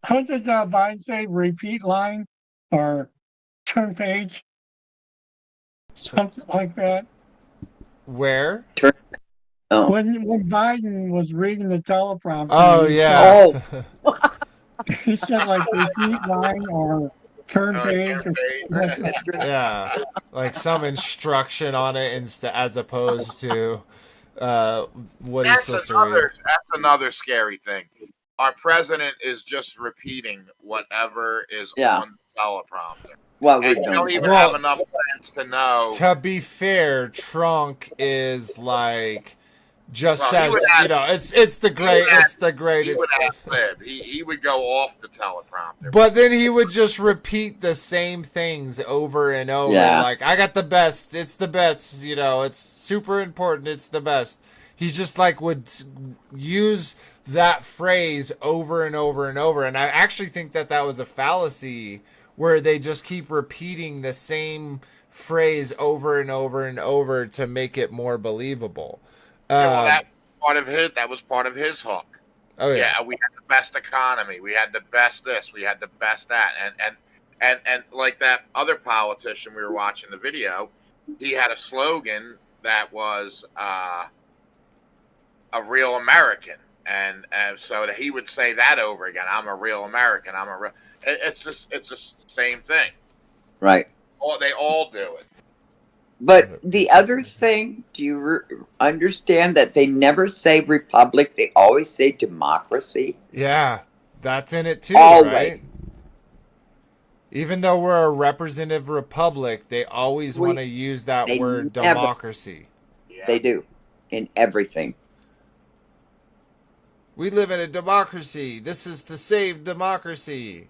How did Vine say repeat line or turn page? Something like that. Where? When Biden was reading the teleprompter. Oh, yeah. He said like repeat line or turn page. Yeah. Like some instruction on it as opposed to what he's supposed to read. That's another scary thing. Our president is just repeating whatever is on the teleprompter. Well, and you don't even have enough sense to know. To be fair, Trunk is like just Well, says, it's the greatest. He would ad-lib. He would go off the teleprompter. But then he would just repeat the same things over and over. Yeah. Like, I got the best. It's the best. It's super important. It's the best. He just like would use that phrase over and over and over. And I actually think that was a fallacy where they just keep repeating the same phrase over and over and over to make it more believable. Well, that was part of his hook. Oh yeah. We had the best economy. We had the best this. We had the best that. And like that other politician we were watching the video, he had a slogan that was a real American, and so that he would say that over again. I'm a real American. It's just the same thing. Right. They all do it. But the other thing, do you understand that they never say republic? They always say democracy. Yeah, that's in it too, Always. right? Even though we're a representative republic, they always want to use that word democracy. They do, in everything. We live in a democracy. This is to save democracy.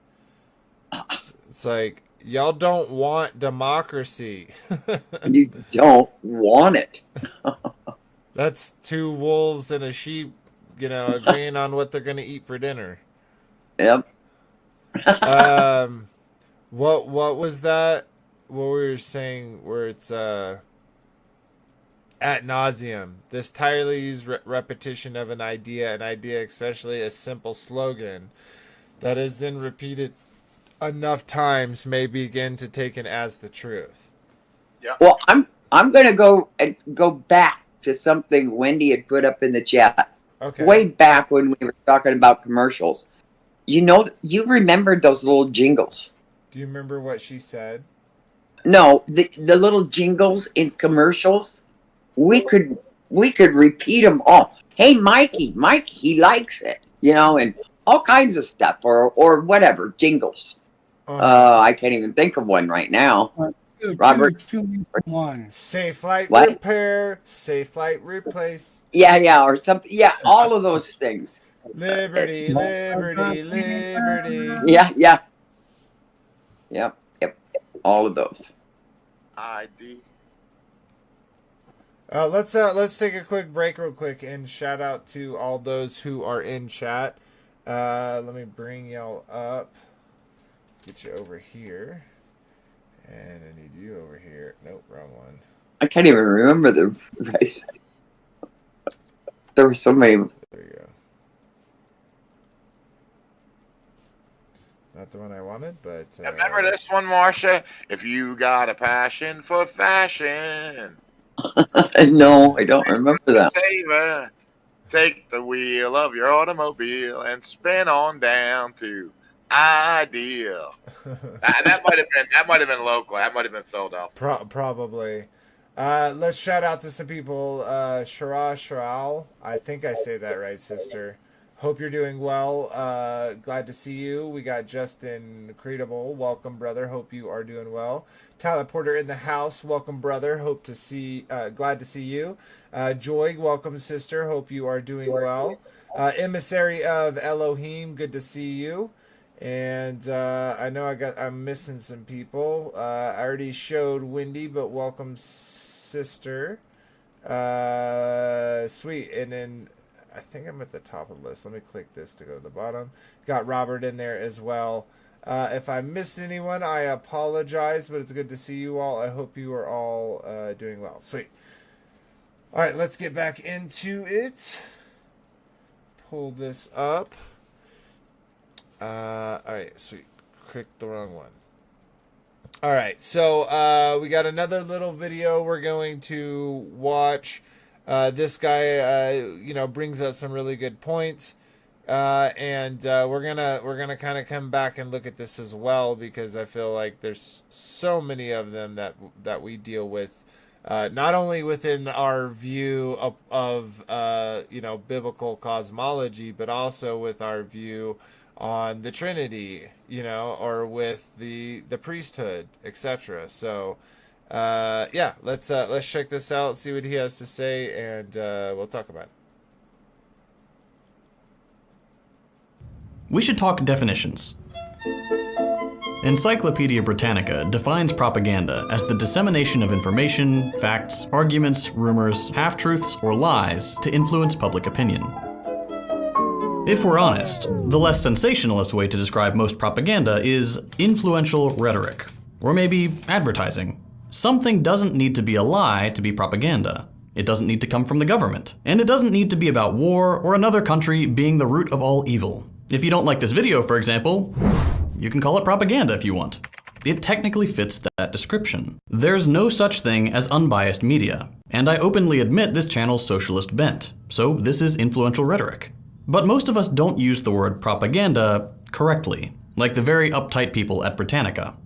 It's like, y'all don't want democracy. You don't want it. That's two wolves and a sheep, agreeing on what they're going to eat for dinner. Yep. What was that? What we were saying where it's ad nauseum. This tirelessly used repetition of an idea, especially a simple slogan that is then repeated enough times, may begin to take it as the truth. Yeah. Well, I'm going to go back to something Wendy had put up in the chat. Okay. Way back when we were talking about commercials. You remembered those little jingles. Do you remember what she said? No, the little jingles in commercials. We could repeat them all. Hey, Mikey, he likes it, and all kinds of stuff or whatever jingles. I can't even think of one right now. Robert, one. Safe flight What? repair, safe flight replace. Yeah, or something. Yeah, all of those things. Liberty, liberty, liberty. Yeah. Yep. All of those. ID. Let's take a quick break real quick and shout out to all those who are in chat. Let me bring y'all up. Get you over here. And I need you over here. Nope, wrong one. I can't even remember the race. There were so many. There you go. Not the one I wanted, but... Remember this one, Marcia? If you got a passion for fashion... No, I don't remember that. Saver, take the wheel of your automobile and spin on down to Ideal. that might have been local. That might have been Philadelphia. Probably. Let's shout out to some people. Sharal. I think I say that right, sister. Hope you're doing well. Glad to see you. We got Justin Credible. Welcome, brother. Hope you are doing well. Tyler Porter in the house. Welcome, brother. Glad to see you. Joy, welcome, sister. Hope you are doing well. Emissary of Elohim. Good to see you. And I know I'm missing some people. I already showed Wendy, but welcome, sister. Sweet. And then I think I'm at the top of the list. Let me click this to go to the bottom. Got Robert in there as well. If I missed anyone, I apologize, but it's good to see you all. I hope you are all doing well. Sweet. All right, let's get back into it. Pull this up. All right, sweet. Clicked the wrong one. All right, so we got another little video we're going to watch. This guy, brings up some really good points, and we're gonna kind of come back and look at this as well, because I feel like there's so many of them that we deal with, not only within our view of biblical cosmology, but also with our view on the Trinity, or with the priesthood, etc. So Yeah, let's check this out, see what he has to say, and we'll talk about it. We should talk definitions. Encyclopedia Britannica defines propaganda as the dissemination of information, facts, arguments, rumors, half-truths, or lies to influence public opinion. If we're honest, the less sensationalist way to describe most propaganda is influential rhetoric, or maybe advertising. Something doesn't need to be a lie to be propaganda. It doesn't need to come from the government. And it doesn't need to be about war or another country being the root of all evil. If you don't like this video, for example, you can call it propaganda if you want. It technically fits that description. There's no such thing as unbiased media, and I openly admit this channel's socialist bent, so this is influential rhetoric. But most of us don't use the word propaganda correctly, like the very uptight people at Britannica.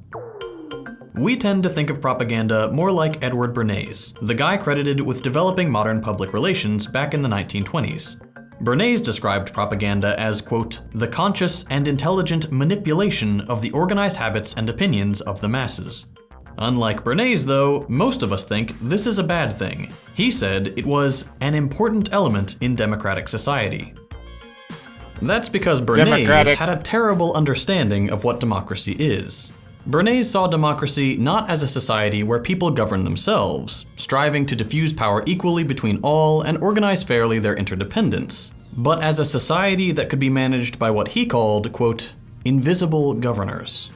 We tend to think of propaganda more like Edward Bernays, the guy credited with developing modern public relations back in the 1920s. Bernays described propaganda as, quote, the conscious and intelligent manipulation of the organized habits and opinions of the masses. Unlike Bernays, though, most of us think this is a bad thing. He said it was an important element in democratic society. That's because Bernays had a terrible understanding of what democracy is. Bernays saw democracy not as a society where people govern themselves, striving to diffuse power equally between all and organize fairly their interdependence, but as a society that could be managed by what he called, quote, invisible governors.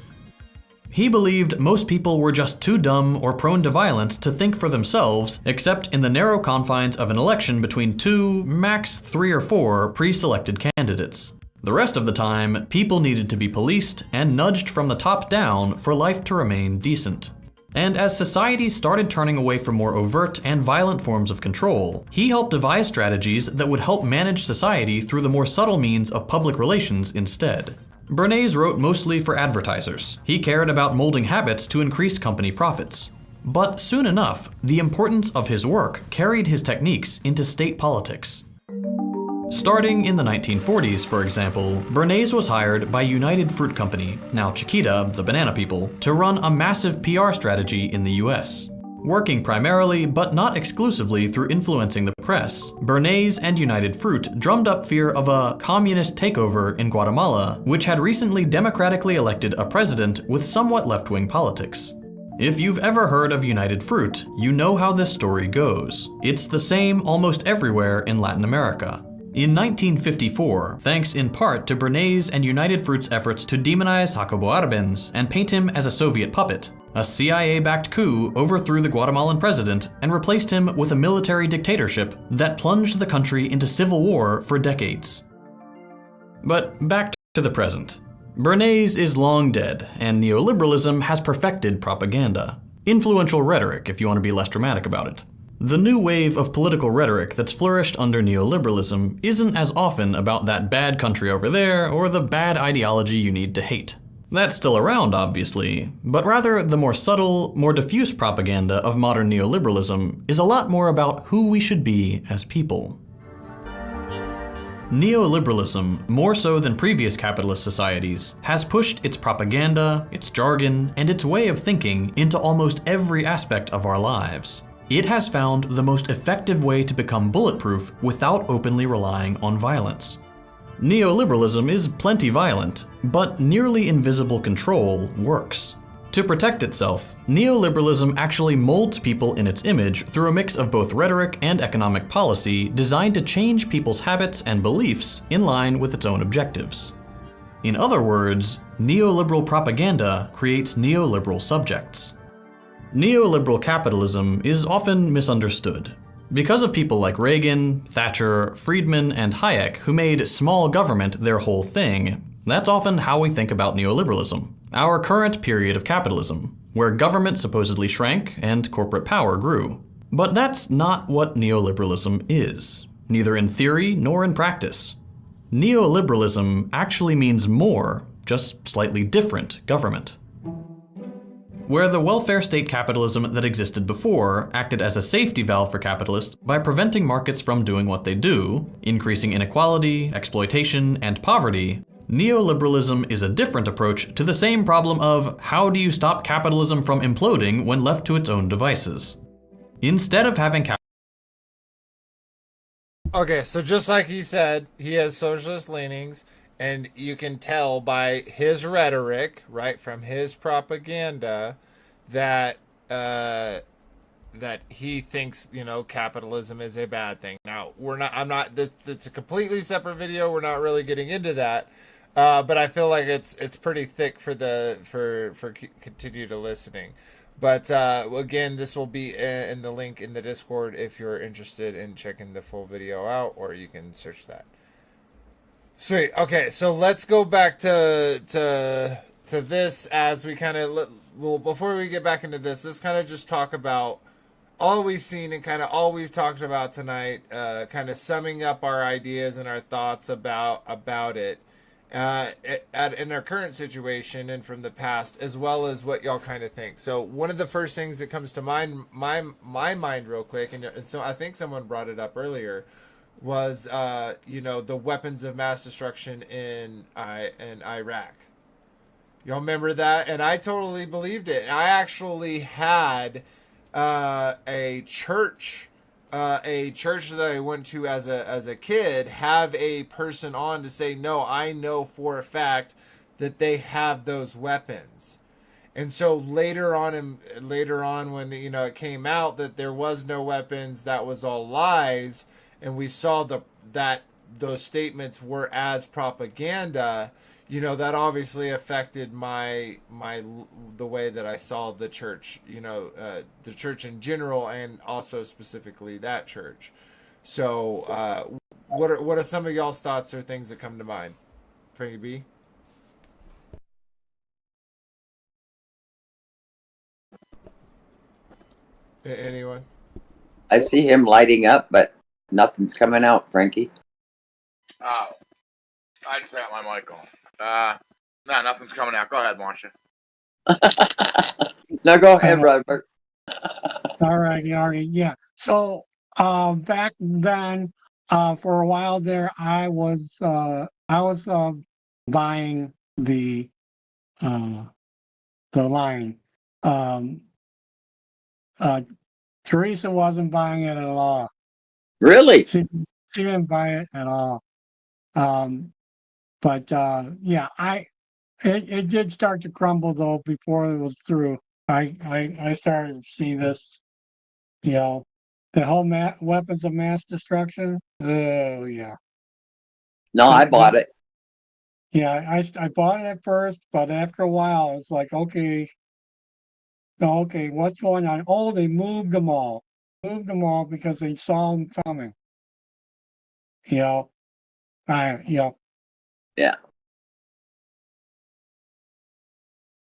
He believed most people were just too dumb or prone to violence to think for themselves, except in the narrow confines of an election between 2, max 3 or 4 pre-selected candidates. The rest of the time, people needed to be policed and nudged from the top down for life to remain decent. And as society started turning away from more overt and violent forms of control, he helped devise strategies that would help manage society through the more subtle means of public relations instead. Bernays wrote mostly for advertisers. He cared about molding habits to increase company profits. But soon enough, the importance of his work carried his techniques into state politics. Starting in the 1940s, for example, Bernays was hired by United Fruit Company, now Chiquita, the banana people, to run a massive PR strategy in the US. Working primarily, but not exclusively, through influencing the press, Bernays and United Fruit drummed up fear of a communist takeover in Guatemala, which had recently democratically elected a president with somewhat left-wing politics. If you've ever heard of United Fruit, you know how this story goes. It's the same almost everywhere in Latin America. In 1954, thanks in part to Bernays and United Fruit's efforts to demonize Jacobo Arbenz and paint him as a Soviet puppet, a CIA-backed coup overthrew the Guatemalan president and replaced him with a military dictatorship that plunged the country into civil war for decades. But back to the present. Bernays is long dead, and neoliberalism has perfected propaganda. Influential rhetoric, if you want to be less dramatic about it. The new wave of political rhetoric that's flourished under neoliberalism isn't as often about that bad country over there or the bad ideology you need to hate. That's still around, obviously, but rather the more subtle, more diffuse propaganda of modern neoliberalism is a lot more about who we should be as people. Neoliberalism, more so than previous capitalist societies, has pushed its propaganda, its jargon, and its way of thinking into almost every aspect of our lives. It has found the most effective way to become bulletproof without openly relying on violence. Neoliberalism is plenty violent, but nearly invisible control works. To protect itself, neoliberalism actually molds people in its image through a mix of both rhetoric and economic policy designed to change people's habits and beliefs in line with its own objectives. In other words, neoliberal propaganda creates neoliberal subjects. Neoliberal capitalism is often misunderstood. Because of people like Reagan, Thatcher, Friedman, and Hayek who made small government their whole thing, that's often how we think about neoliberalism, our current period of capitalism, where government supposedly shrank and corporate power grew. But that's not what neoliberalism is, neither in theory nor in practice. Neoliberalism actually means more, just slightly different government. Where the welfare state capitalism that existed before acted as a safety valve for capitalists by preventing markets from doing what they do, increasing inequality, exploitation, and poverty, Neoliberalism is a different approach to the same problem of how do you stop capitalism from imploding when left to its own devices. Instead of having Okay, so just like he said, he has socialist leanings, and you can tell by his rhetoric, right, from his propaganda, that that he thinks, capitalism is a bad thing. Now, it's a completely separate video. We're not really getting into that. But I feel like it's pretty thick for continue to listening. But again, this will be in the link in the Discord if you're interested in checking the full video out, or you can search that. Sweet. Okay, so let's go back to this as we kind of before we get back into this, let's kind of just talk about all we've seen and kind of all we've talked about tonight, kind of summing up our ideas and our thoughts about it in our current situation and from the past, as well as what y'all kind of think. So one of the first things that comes to my mind real quick, and so I think someone brought it up earlier, was the weapons of mass destruction in Iraq. Y'all remember that? And I totally believed it. I actually had a church that I went to as a kid have a person on to say, no, I know for a fact that they have those weapons. And so later on when it came out that there was no weapons, that was all lies, and we saw that those statements were as propaganda, that obviously affected the way that I saw the church, the church in general, and also specifically that church. So, what are some of y'all's thoughts or things that come to mind? Frankie B? Anyone? I see him lighting up, but nothing's coming out, Frankie. Oh, I just had my mic on. No, nothing's coming out. Go ahead, Marcia. No, go ahead, Robert. All right, yeah. So back then, for a while there, I was buying the line. Teresa wasn't buying it at all. Really? She didn't buy it at all. But yeah, it did start to crumble though before it was through. I started to see this, the whole weapons of mass destruction. Oh yeah. No, I bought it. Yeah, I bought it at first, but after a while, it's like, okay, what's going on? Oh, they moved them all because they saw them coming. Yeah. Yeah.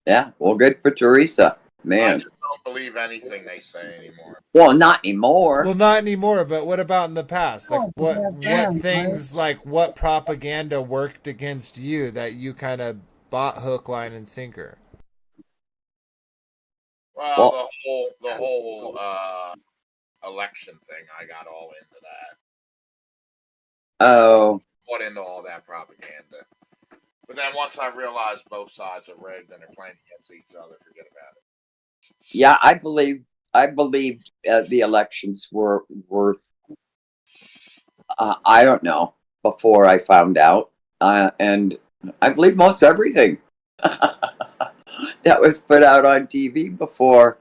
Yeah. Well, good for Teresa, man. I just don't believe anything they say anymore. Well, not anymore. Well, not anymore. But what about in the past? Like what things, like what propaganda worked against you that you kind of bought hook, line, and sinker? Well, the whole election thing, I got all into that. Oh. Bought into all that propaganda. But then once I realized both sides are rigged and they're playing against each other, forget about it. Yeah, I believed the elections were worth, I don't know, before I found out. And I believe most everything that was put out on TV before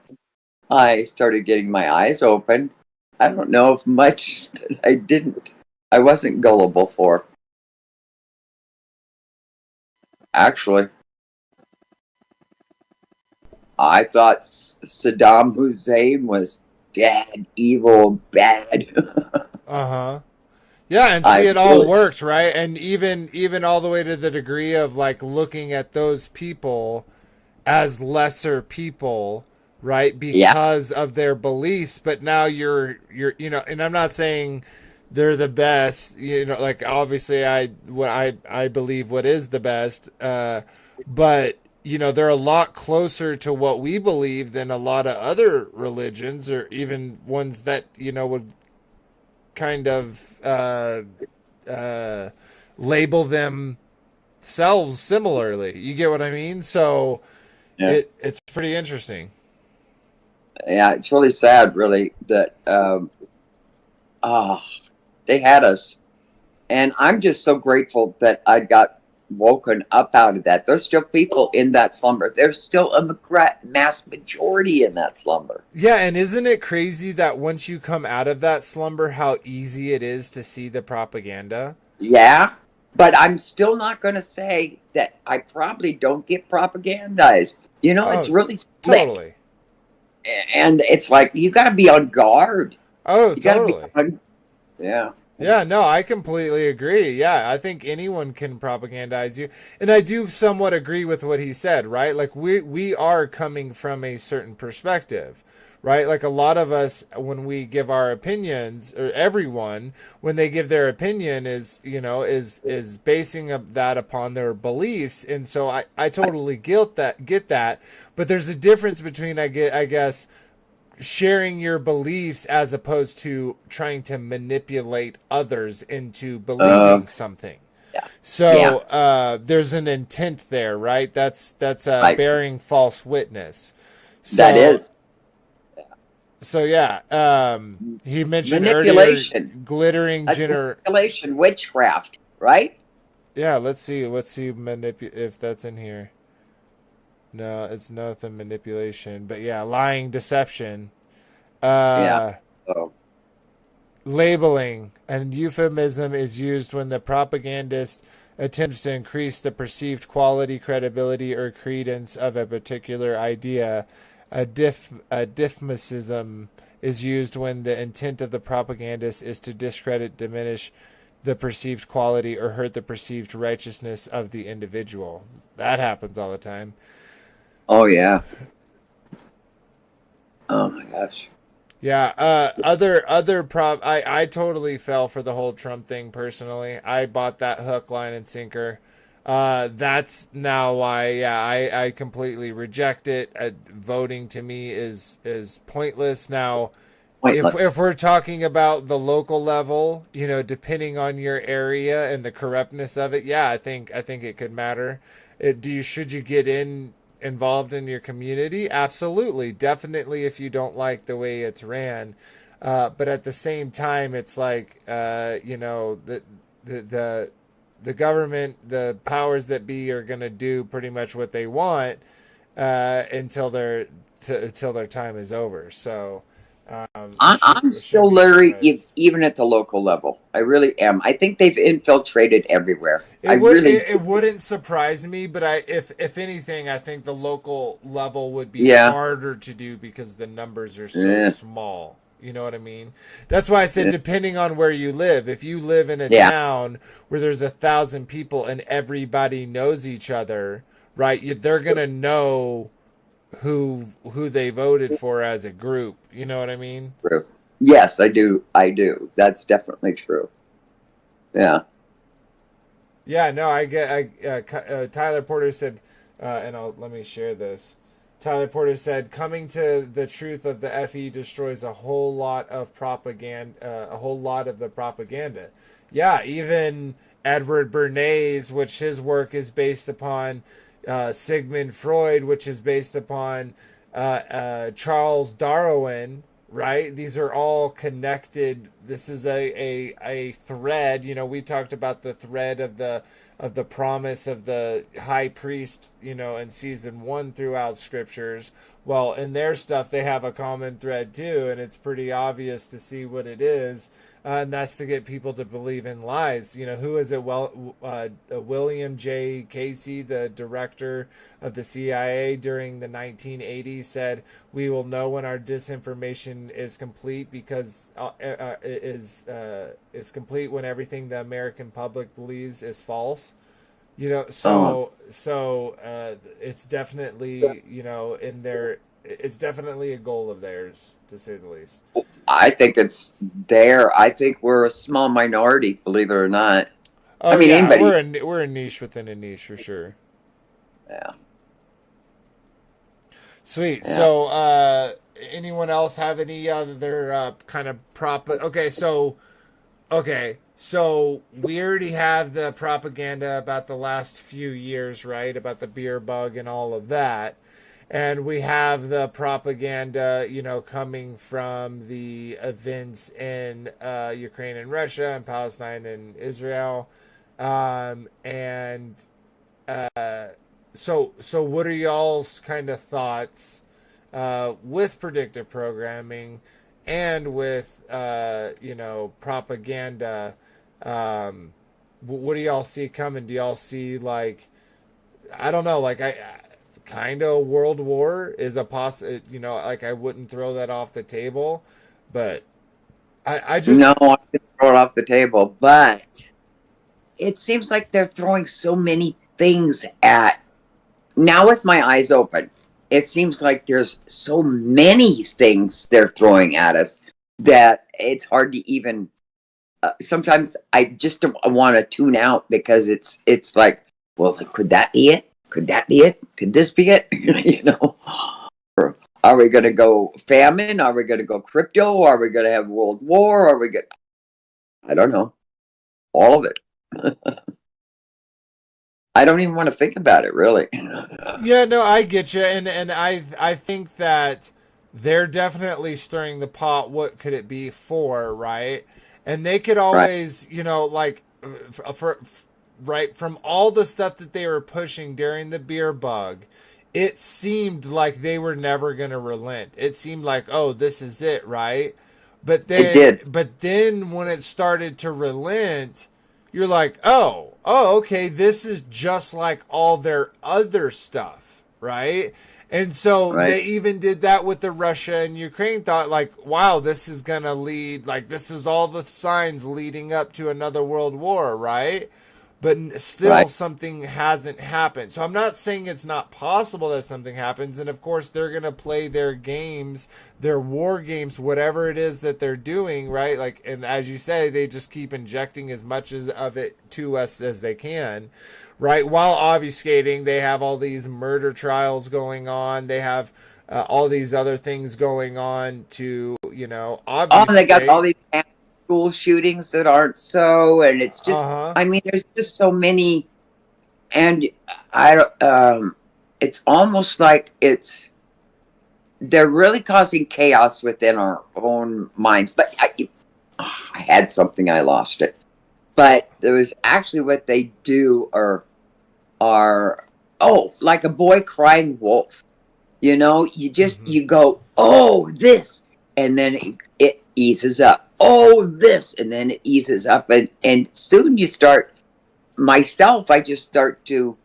I started getting my eyes open. I don't know if much that I wasn't gullible for. Actually, I thought Saddam Hussein was bad, evil, bad. Uh-huh. Yeah, and see, it all worked, right? And even all the way to the degree of like looking at those people as lesser people, right? Because of their beliefs. But now you're and I'm not saying they're the best, like obviously I believe what is the best, but they're a lot closer to what we believe than a lot of other religions, or even ones that would kind of label them sells similarly. You get what I mean? So Yeah. it's pretty interesting. Yeah, it's really sad, really, that they had us. And I'm just so grateful that I got woken up out of that. There's still people in that slumber. There's still a mass majority in that slumber. Yeah, and isn't it crazy that once you come out of that slumber, how easy it is to see the propaganda? Yeah, but I'm still not going to say that I probably don't get propagandized. You know, it's really slick. Totally. And it's like, you got to be on guard. Oh, you totally. Yeah. Yeah, no, I completely agree. Yeah, I think anyone can propagandize you. And I do somewhat agree with what he said, right? Like we are coming from a certain perspective, right? Like a lot of us, when we give our opinions, or everyone, when they give their opinion is basing that upon their beliefs. And so I totally get that. But there's a difference between, I guess, sharing your beliefs as opposed to trying to manipulate others into believing something. Yeah. So there's an intent there, right? That's Right. bearing false witness. So, That is. So yeah, he mentioned Manipulation. earlier glittering That's manipulation, witchcraft, right? Yeah, let's see if that's in here. No, it's nothing manipulation, but yeah, lying, deception. Yeah. Labeling and euphemism is used when the propagandist attempts to increase the perceived quality, credibility, or credence of a particular idea. A diplomacism is used when the intent of the propagandist is to discredit, diminish the perceived quality, or hurt the perceived righteousness of the individual. That happens all the time. Oh, yeah. Oh, my gosh. Yeah, I totally fell for the whole Trump thing personally. I bought that hook, line, and sinker. That's now why, I completely reject it. Voting to me is pointless. Now, if we're talking about the local level, depending on your area and the corruptness of it, I think it could matter. Should you get involved in your community? Absolutely, definitely, if you don't like the way it's ran, but at the same time, it's like the government, the powers that be, are going to do pretty much what they want until their time is over. So I'm still leery, even at the local level. I really am. I think they've infiltrated everywhere. It wouldn't surprise me, but if anything, I think the local level would be harder to do because the numbers are so small. You know what I mean? That's why I said depending on where you live. If you live in a town where there's 1,000 people and everybody knows each other, right? They're gonna know who they voted for as a group. You know what I mean? True. Yes, I do. That's definitely true. Yeah. Yeah, no, I get. Tyler Porter said, let me share this. Tyler Porter said, "Coming to the truth of the FE destroys a whole lot of propaganda. A whole lot of the propaganda. Yeah, even Edward Bernays, which his work is based upon Sigmund Freud, which is based upon Charles Darwin." Right? These are all connected. This is a thread. We talked about the thread of the promise of the high priest, in season 1 throughout scriptures. Well, in their stuff, they have a common thread too, and it's pretty obvious to see what it is. And that's to get people to believe in lies. Who is it? Well, William J. Casey, the director of the CIA during the 1980s, said, "We will know when our disinformation is complete because is complete when everything the American public believes is false." So it's definitely in their. It's definitely a goal of theirs, to say the least. I think it's there. I think we're a small minority, believe it or not. Oh, I mean, anybody. We're a niche within a niche for sure. Yeah. Sweet. Yeah. So, anyone else have any other kind of prop? Okay, so So we already have the propaganda about the last few years, right? About the beer bug and all of that. And we have the propaganda, coming from the events in Ukraine and Russia and Palestine and Israel. So what are y'all's kind of thoughts with predictive programming and with, propaganda? What do y'all see coming? Do y'all see, like, I don't know, like, kind of World War is a like, I wouldn't throw that off the table, but I just... No, I didn't throw it off the table, but it seems like they're throwing so many things at... Now with my eyes open, it seems like there's so many things they're throwing at us that it's hard to even... sometimes I just want to tune out, because it's like, well, could that be it? Could that be it? Could this be it? Or are we going to go famine? Are we going to go crypto? Are we going to have world war? Are we going? I don't know. All of it. I don't even want to think about it, really. Yeah, no, I get you, and I think that they're definitely stirring the pot. What could it be for, right? And they could always, right, from all the stuff that they were pushing during the beer bug, it seemed like they were never going to relent. It seemed like, oh, this is it, right? But then, it did. But then when it started to relent, you're like, oh, okay, this is just like all their other stuff, right? And so they even did that with the Russia and Ukraine, thought like, wow, this is going to lead, like, this is all the signs leading up to another world war, right? But still something hasn't happened. So I'm not saying it's not possible that something happens. And of course, they're going to play their games, their war games, whatever it is that they're doing, right? Like, and as you say, they just keep injecting as much of it to us as they can, right? While obfuscating, they have all these murder trials going on. They have all these other things going on to, obfuscate. Oh, they got all these school shootings that aren't so, and it's just, I mean, there's just so many, and it's almost like they're really causing chaos within our own minds. But I had something, I lost it. But there was actually what they do are like a boy crying wolf. You just, you go, oh, this, and then it eases up. Oh, this, and then it eases up, and soon you start. Myself, I just start to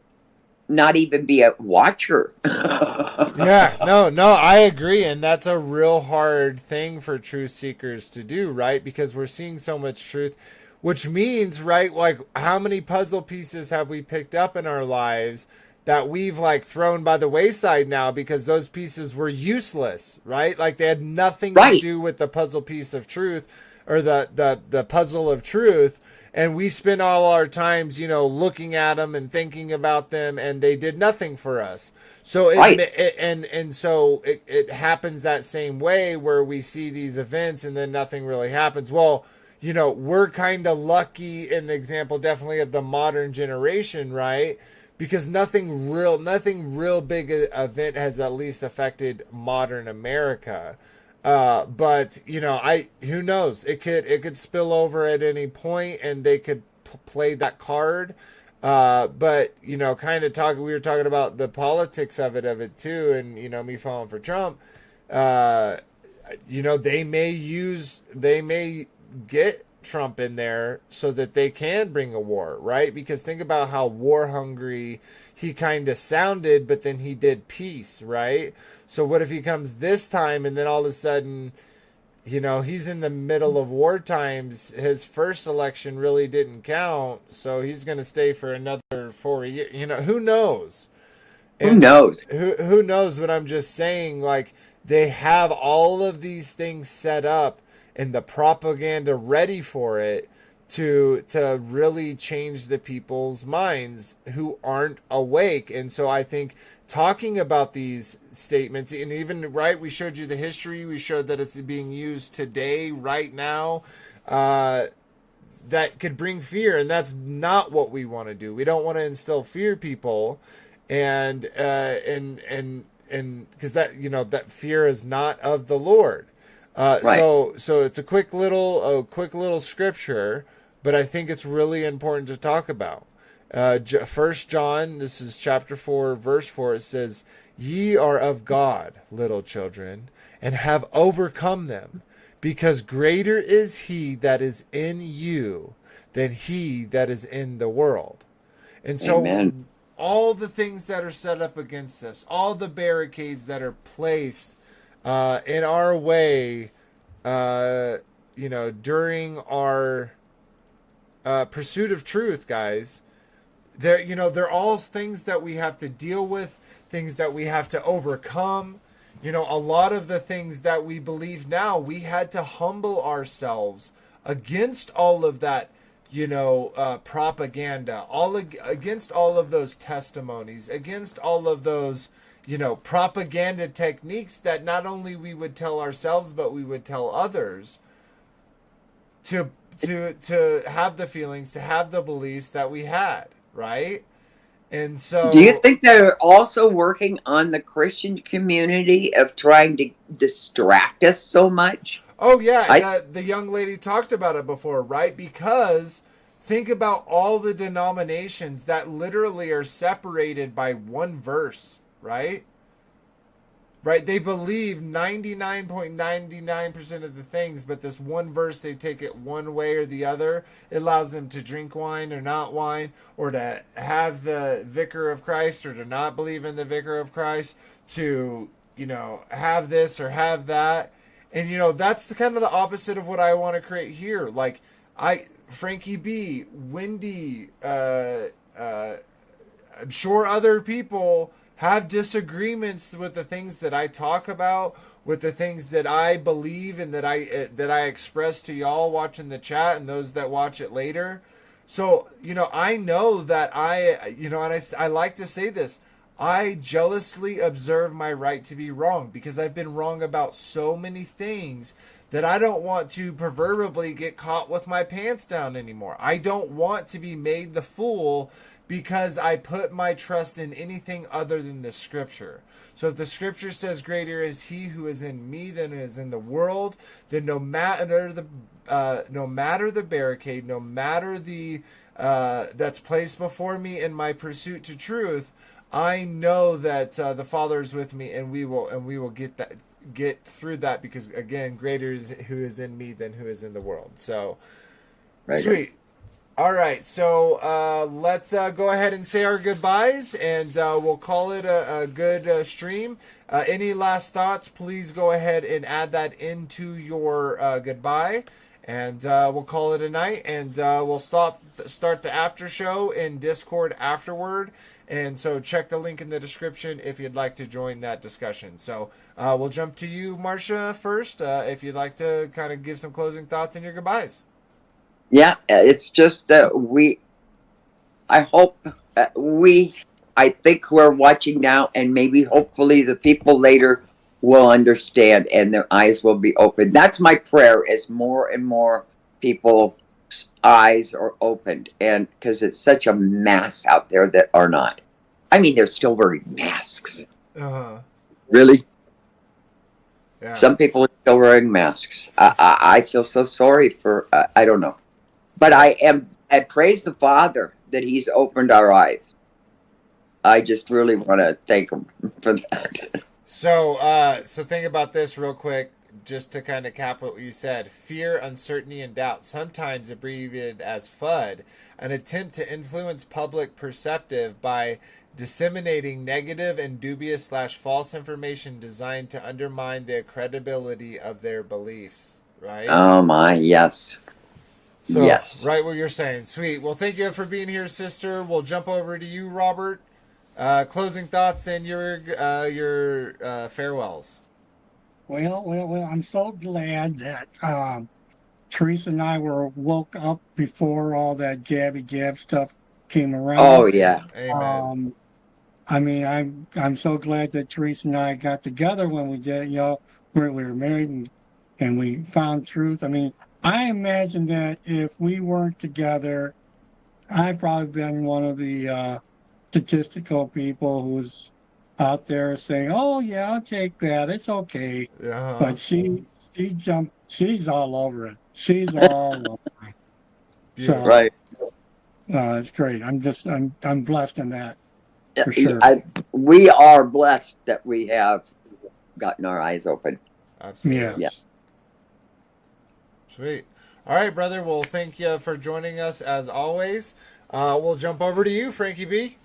not even be a watcher. Yeah, no, I agree, and that's a real hard thing for truth seekers to do, right? Because we're seeing so much truth, which means, right, like, how many puzzle pieces have we picked up in our lives that we've, like, thrown by the wayside now because those pieces were useless, right? Like, they had nothing to do with the puzzle piece of truth, or the puzzle of truth, and we spend all our times, looking at them and thinking about them, and they did nothing for us. So it happens that same way, where we see these events and then nothing really happens. Well, we're kind of lucky in the example, definitely, of the modern generation, right? Because nothing real big event has at least affected modern America. But who knows? It could spill over at any point, and they could play that card. But we were talking about the politics of it too, and me falling for Trump. They may get Trump in there so that they can bring a war, right? Because think about how war hungry he kind of sounded, but then he did peace, right? So what if he comes this time and then all of a sudden, he's in the middle of war times. His first election really didn't count, so he's going to stay for another 4 years. Who knows? Who knows? Who knows? But I'm just saying, like, they have all of these things set up and the propaganda ready for it to really change the people's minds who aren't awake. And so I think talking about these statements, and even, right, we showed you the history, we showed that it's being used today, right now, that could bring fear, and that's not what we want to do. We don't want to instill fear people, and because that, you know, that fear is not of the Lord. Right. So it's a quick little scripture, but I think it's really important to talk about. 1 John, this is chapter 4, verse 4. It says, "Ye are of God, little children, and have overcome them, because greater is he that is in you than he that is in the world." And so Amen. all the things that are set up against us, all the barricades that are placed in our way, you know, during our pursuit of truth, guys, they're all things that we have to deal with, things that we have to overcome. You know, a lot of the things that we believe now, we had to humble ourselves against all of that, you know, propaganda, against all of those testimonies, against all of those, you know, propaganda techniques that not only we would tell ourselves, but we would tell others to have the feelings, to have the beliefs that we had, right? And so, do you think they're also working on the Christian community of trying to distract us so much? oh yeah, the young lady talked about it before, right? Because think about all the denominations that literally are separated by one verse, right? Right? They believe 99.99% of the things, but this one verse, they take it one way or the other. It allows them to drink wine or not wine, or to have the vicar of Christ or to not believe in the vicar of Christ, to, you know, have this or have that. And, you know, that's the kind of the opposite of what I want to create here. Like, Frankie B, Wendy, I'm sure other people have disagreements with the things that I talk about, with the things that I believe and that I express to y'all watching the chat and those that watch it later. So, you know, I know that and I like to say this, I jealously observe my right to be wrong, because I've been wrong about so many things that I don't want to proverbially get caught with my pants down anymore. I don't want to be made the fool because I put my trust in anything other than the scripture. So if the scripture says greater is he who is in me than is in the world, then no matter the barricade, no matter the that's placed before me in my pursuit to truth, I know that the Father is with me, and we will get through that, because again, greater is who is in me than who is in the world. So Right. Sweet. All right, so let's go ahead and say our goodbyes, and we'll call it a good stream. Any last thoughts, please go ahead and add that into your goodbye, and we'll call it a night, and we'll start the after show in Discord afterward. And so check the link in the description if you'd like to join that discussion. So we'll jump to you, Marcia, first, if you'd like to kind of give some closing thoughts and your goodbyes. Yeah, it's just I hope I think we're watching now, and maybe hopefully the people later will understand and their eyes will be open. That's my prayer, as more and more people's eyes are opened, and because it's such a mass out there that are not. I mean, they're still wearing masks. Really? Yeah. Some people are still wearing masks. I feel so sorry for, I don't know. But I praise the Father that he's opened our eyes. I just really want to thank him for that. So think about this real quick, just to kind of cap what you said. Fear, uncertainty, and doubt, sometimes abbreviated as FUD, an attempt to influence public perceptive by disseminating negative and dubious / false information designed to undermine the credibility of their beliefs, right? Oh my, yes. So, yes. Right what you're saying. Sweet. Well, thank you for being here, sister. We'll jump over to you, Robert. Closing thoughts and your farewells. Well, I'm so glad that Teresa and I were woke up before all that jabby jab stuff came around. Oh yeah. Amen. I mean, I'm so glad that Teresa and I got together when we did. You know, we were married in and we found truth. I mean, I imagine that if we weren't together, I've probably been one of the statistical people who's out there saying, "Oh yeah, I'll take that. It's okay." Yeah. But she jumped. She's all over it. She's all over it. So Right. it's great. I'm blessed in that for sure. We are blessed that we have gotten our eyes open. Absolutely. Yeah. Sweet. All right, brother. Well, thank you for joining us as always. We'll jump over to you, Frankie B.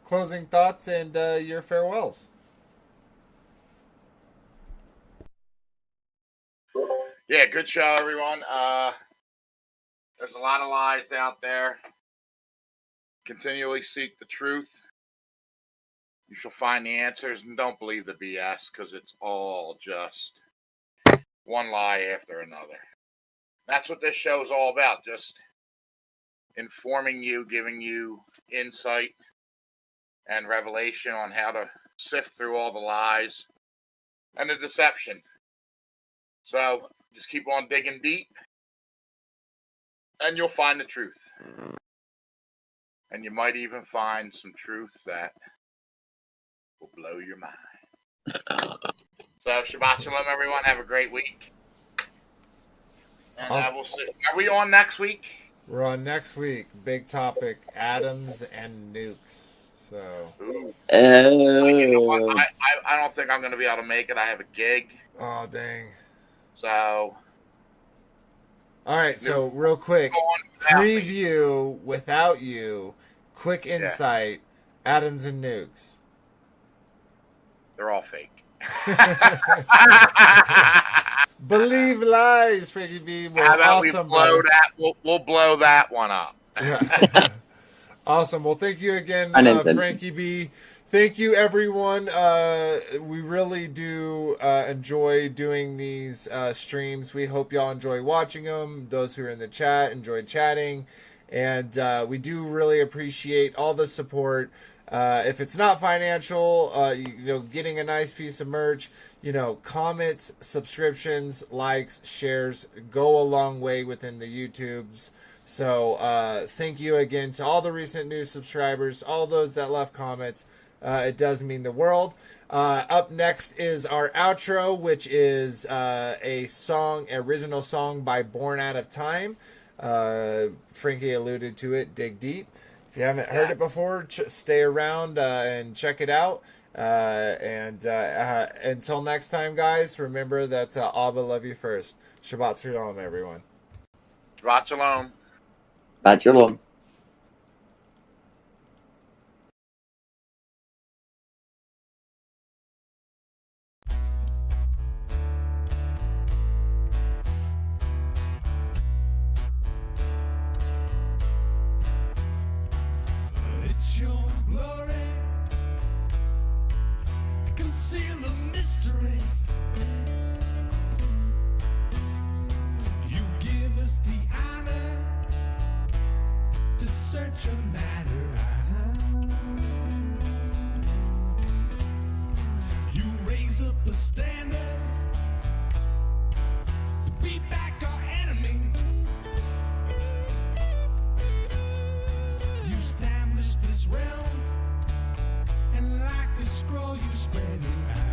Closing thoughts and your farewells. Yeah, good show, everyone. There's a lot of lies out there. Continually seek the truth. You shall find the answers, and don't believe the BS, because it's all just one lie after another. That's what this show is all about, just informing you, giving you insight and revelation on how to sift through all the lies and the deception. So just keep on digging deep, and you'll find the truth. And you might even find some truth that will blow your mind. So Shabbat Shalom, everyone. Have a great week. And we'll see. Are we on next week? We're on next week. Big topic: atoms and nukes. So. Ooh. You know what? I don't think I'm going to be able to make it. I have a gig. Oh, dang. So. All right. So real quick, preview without you. Quick insight: atoms and nukes. They're all fake. Believe lies, Frankie B. How about awesome, we'll blow that one up. Yeah. Awesome. Well, thank you again, Frankie B. Thank you, everyone. We really do enjoy doing these streams. We hope y'all enjoy watching them. Those who are in the chat enjoy chatting. And we do really appreciate all the support. If it's not financial, getting a nice piece of merch, comments, subscriptions, likes, shares go a long way within the YouTubes. So thank you again to all the recent new subscribers, all those that left comments. It does mean the world. Up next is our outro, which is a original song by Born Out of Time. Frankie alluded to it, Dig Deep. If you haven't heard it before, stay around and check it out. Until next time, guys, remember that ABBA love you first. Shabbat Shalom, everyone. Shabbat Shalom. Shabbat Shalom. Your glory, conceal a mystery. You give us the honor to search a matter. You raise up a standard to beat back our enemy. You establish this realm, and like a scroll you spread it out.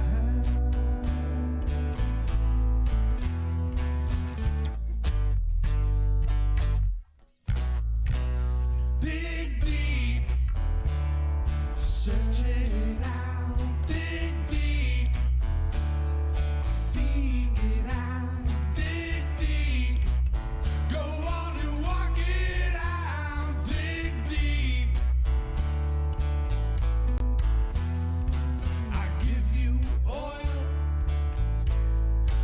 Dig deep, search it out. Dig deep, seek it out. Dig deep, go on and walk it out. Dig deep, I give you oil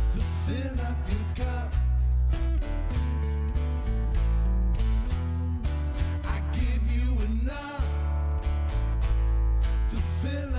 to fill up your cup. I give you enough to fill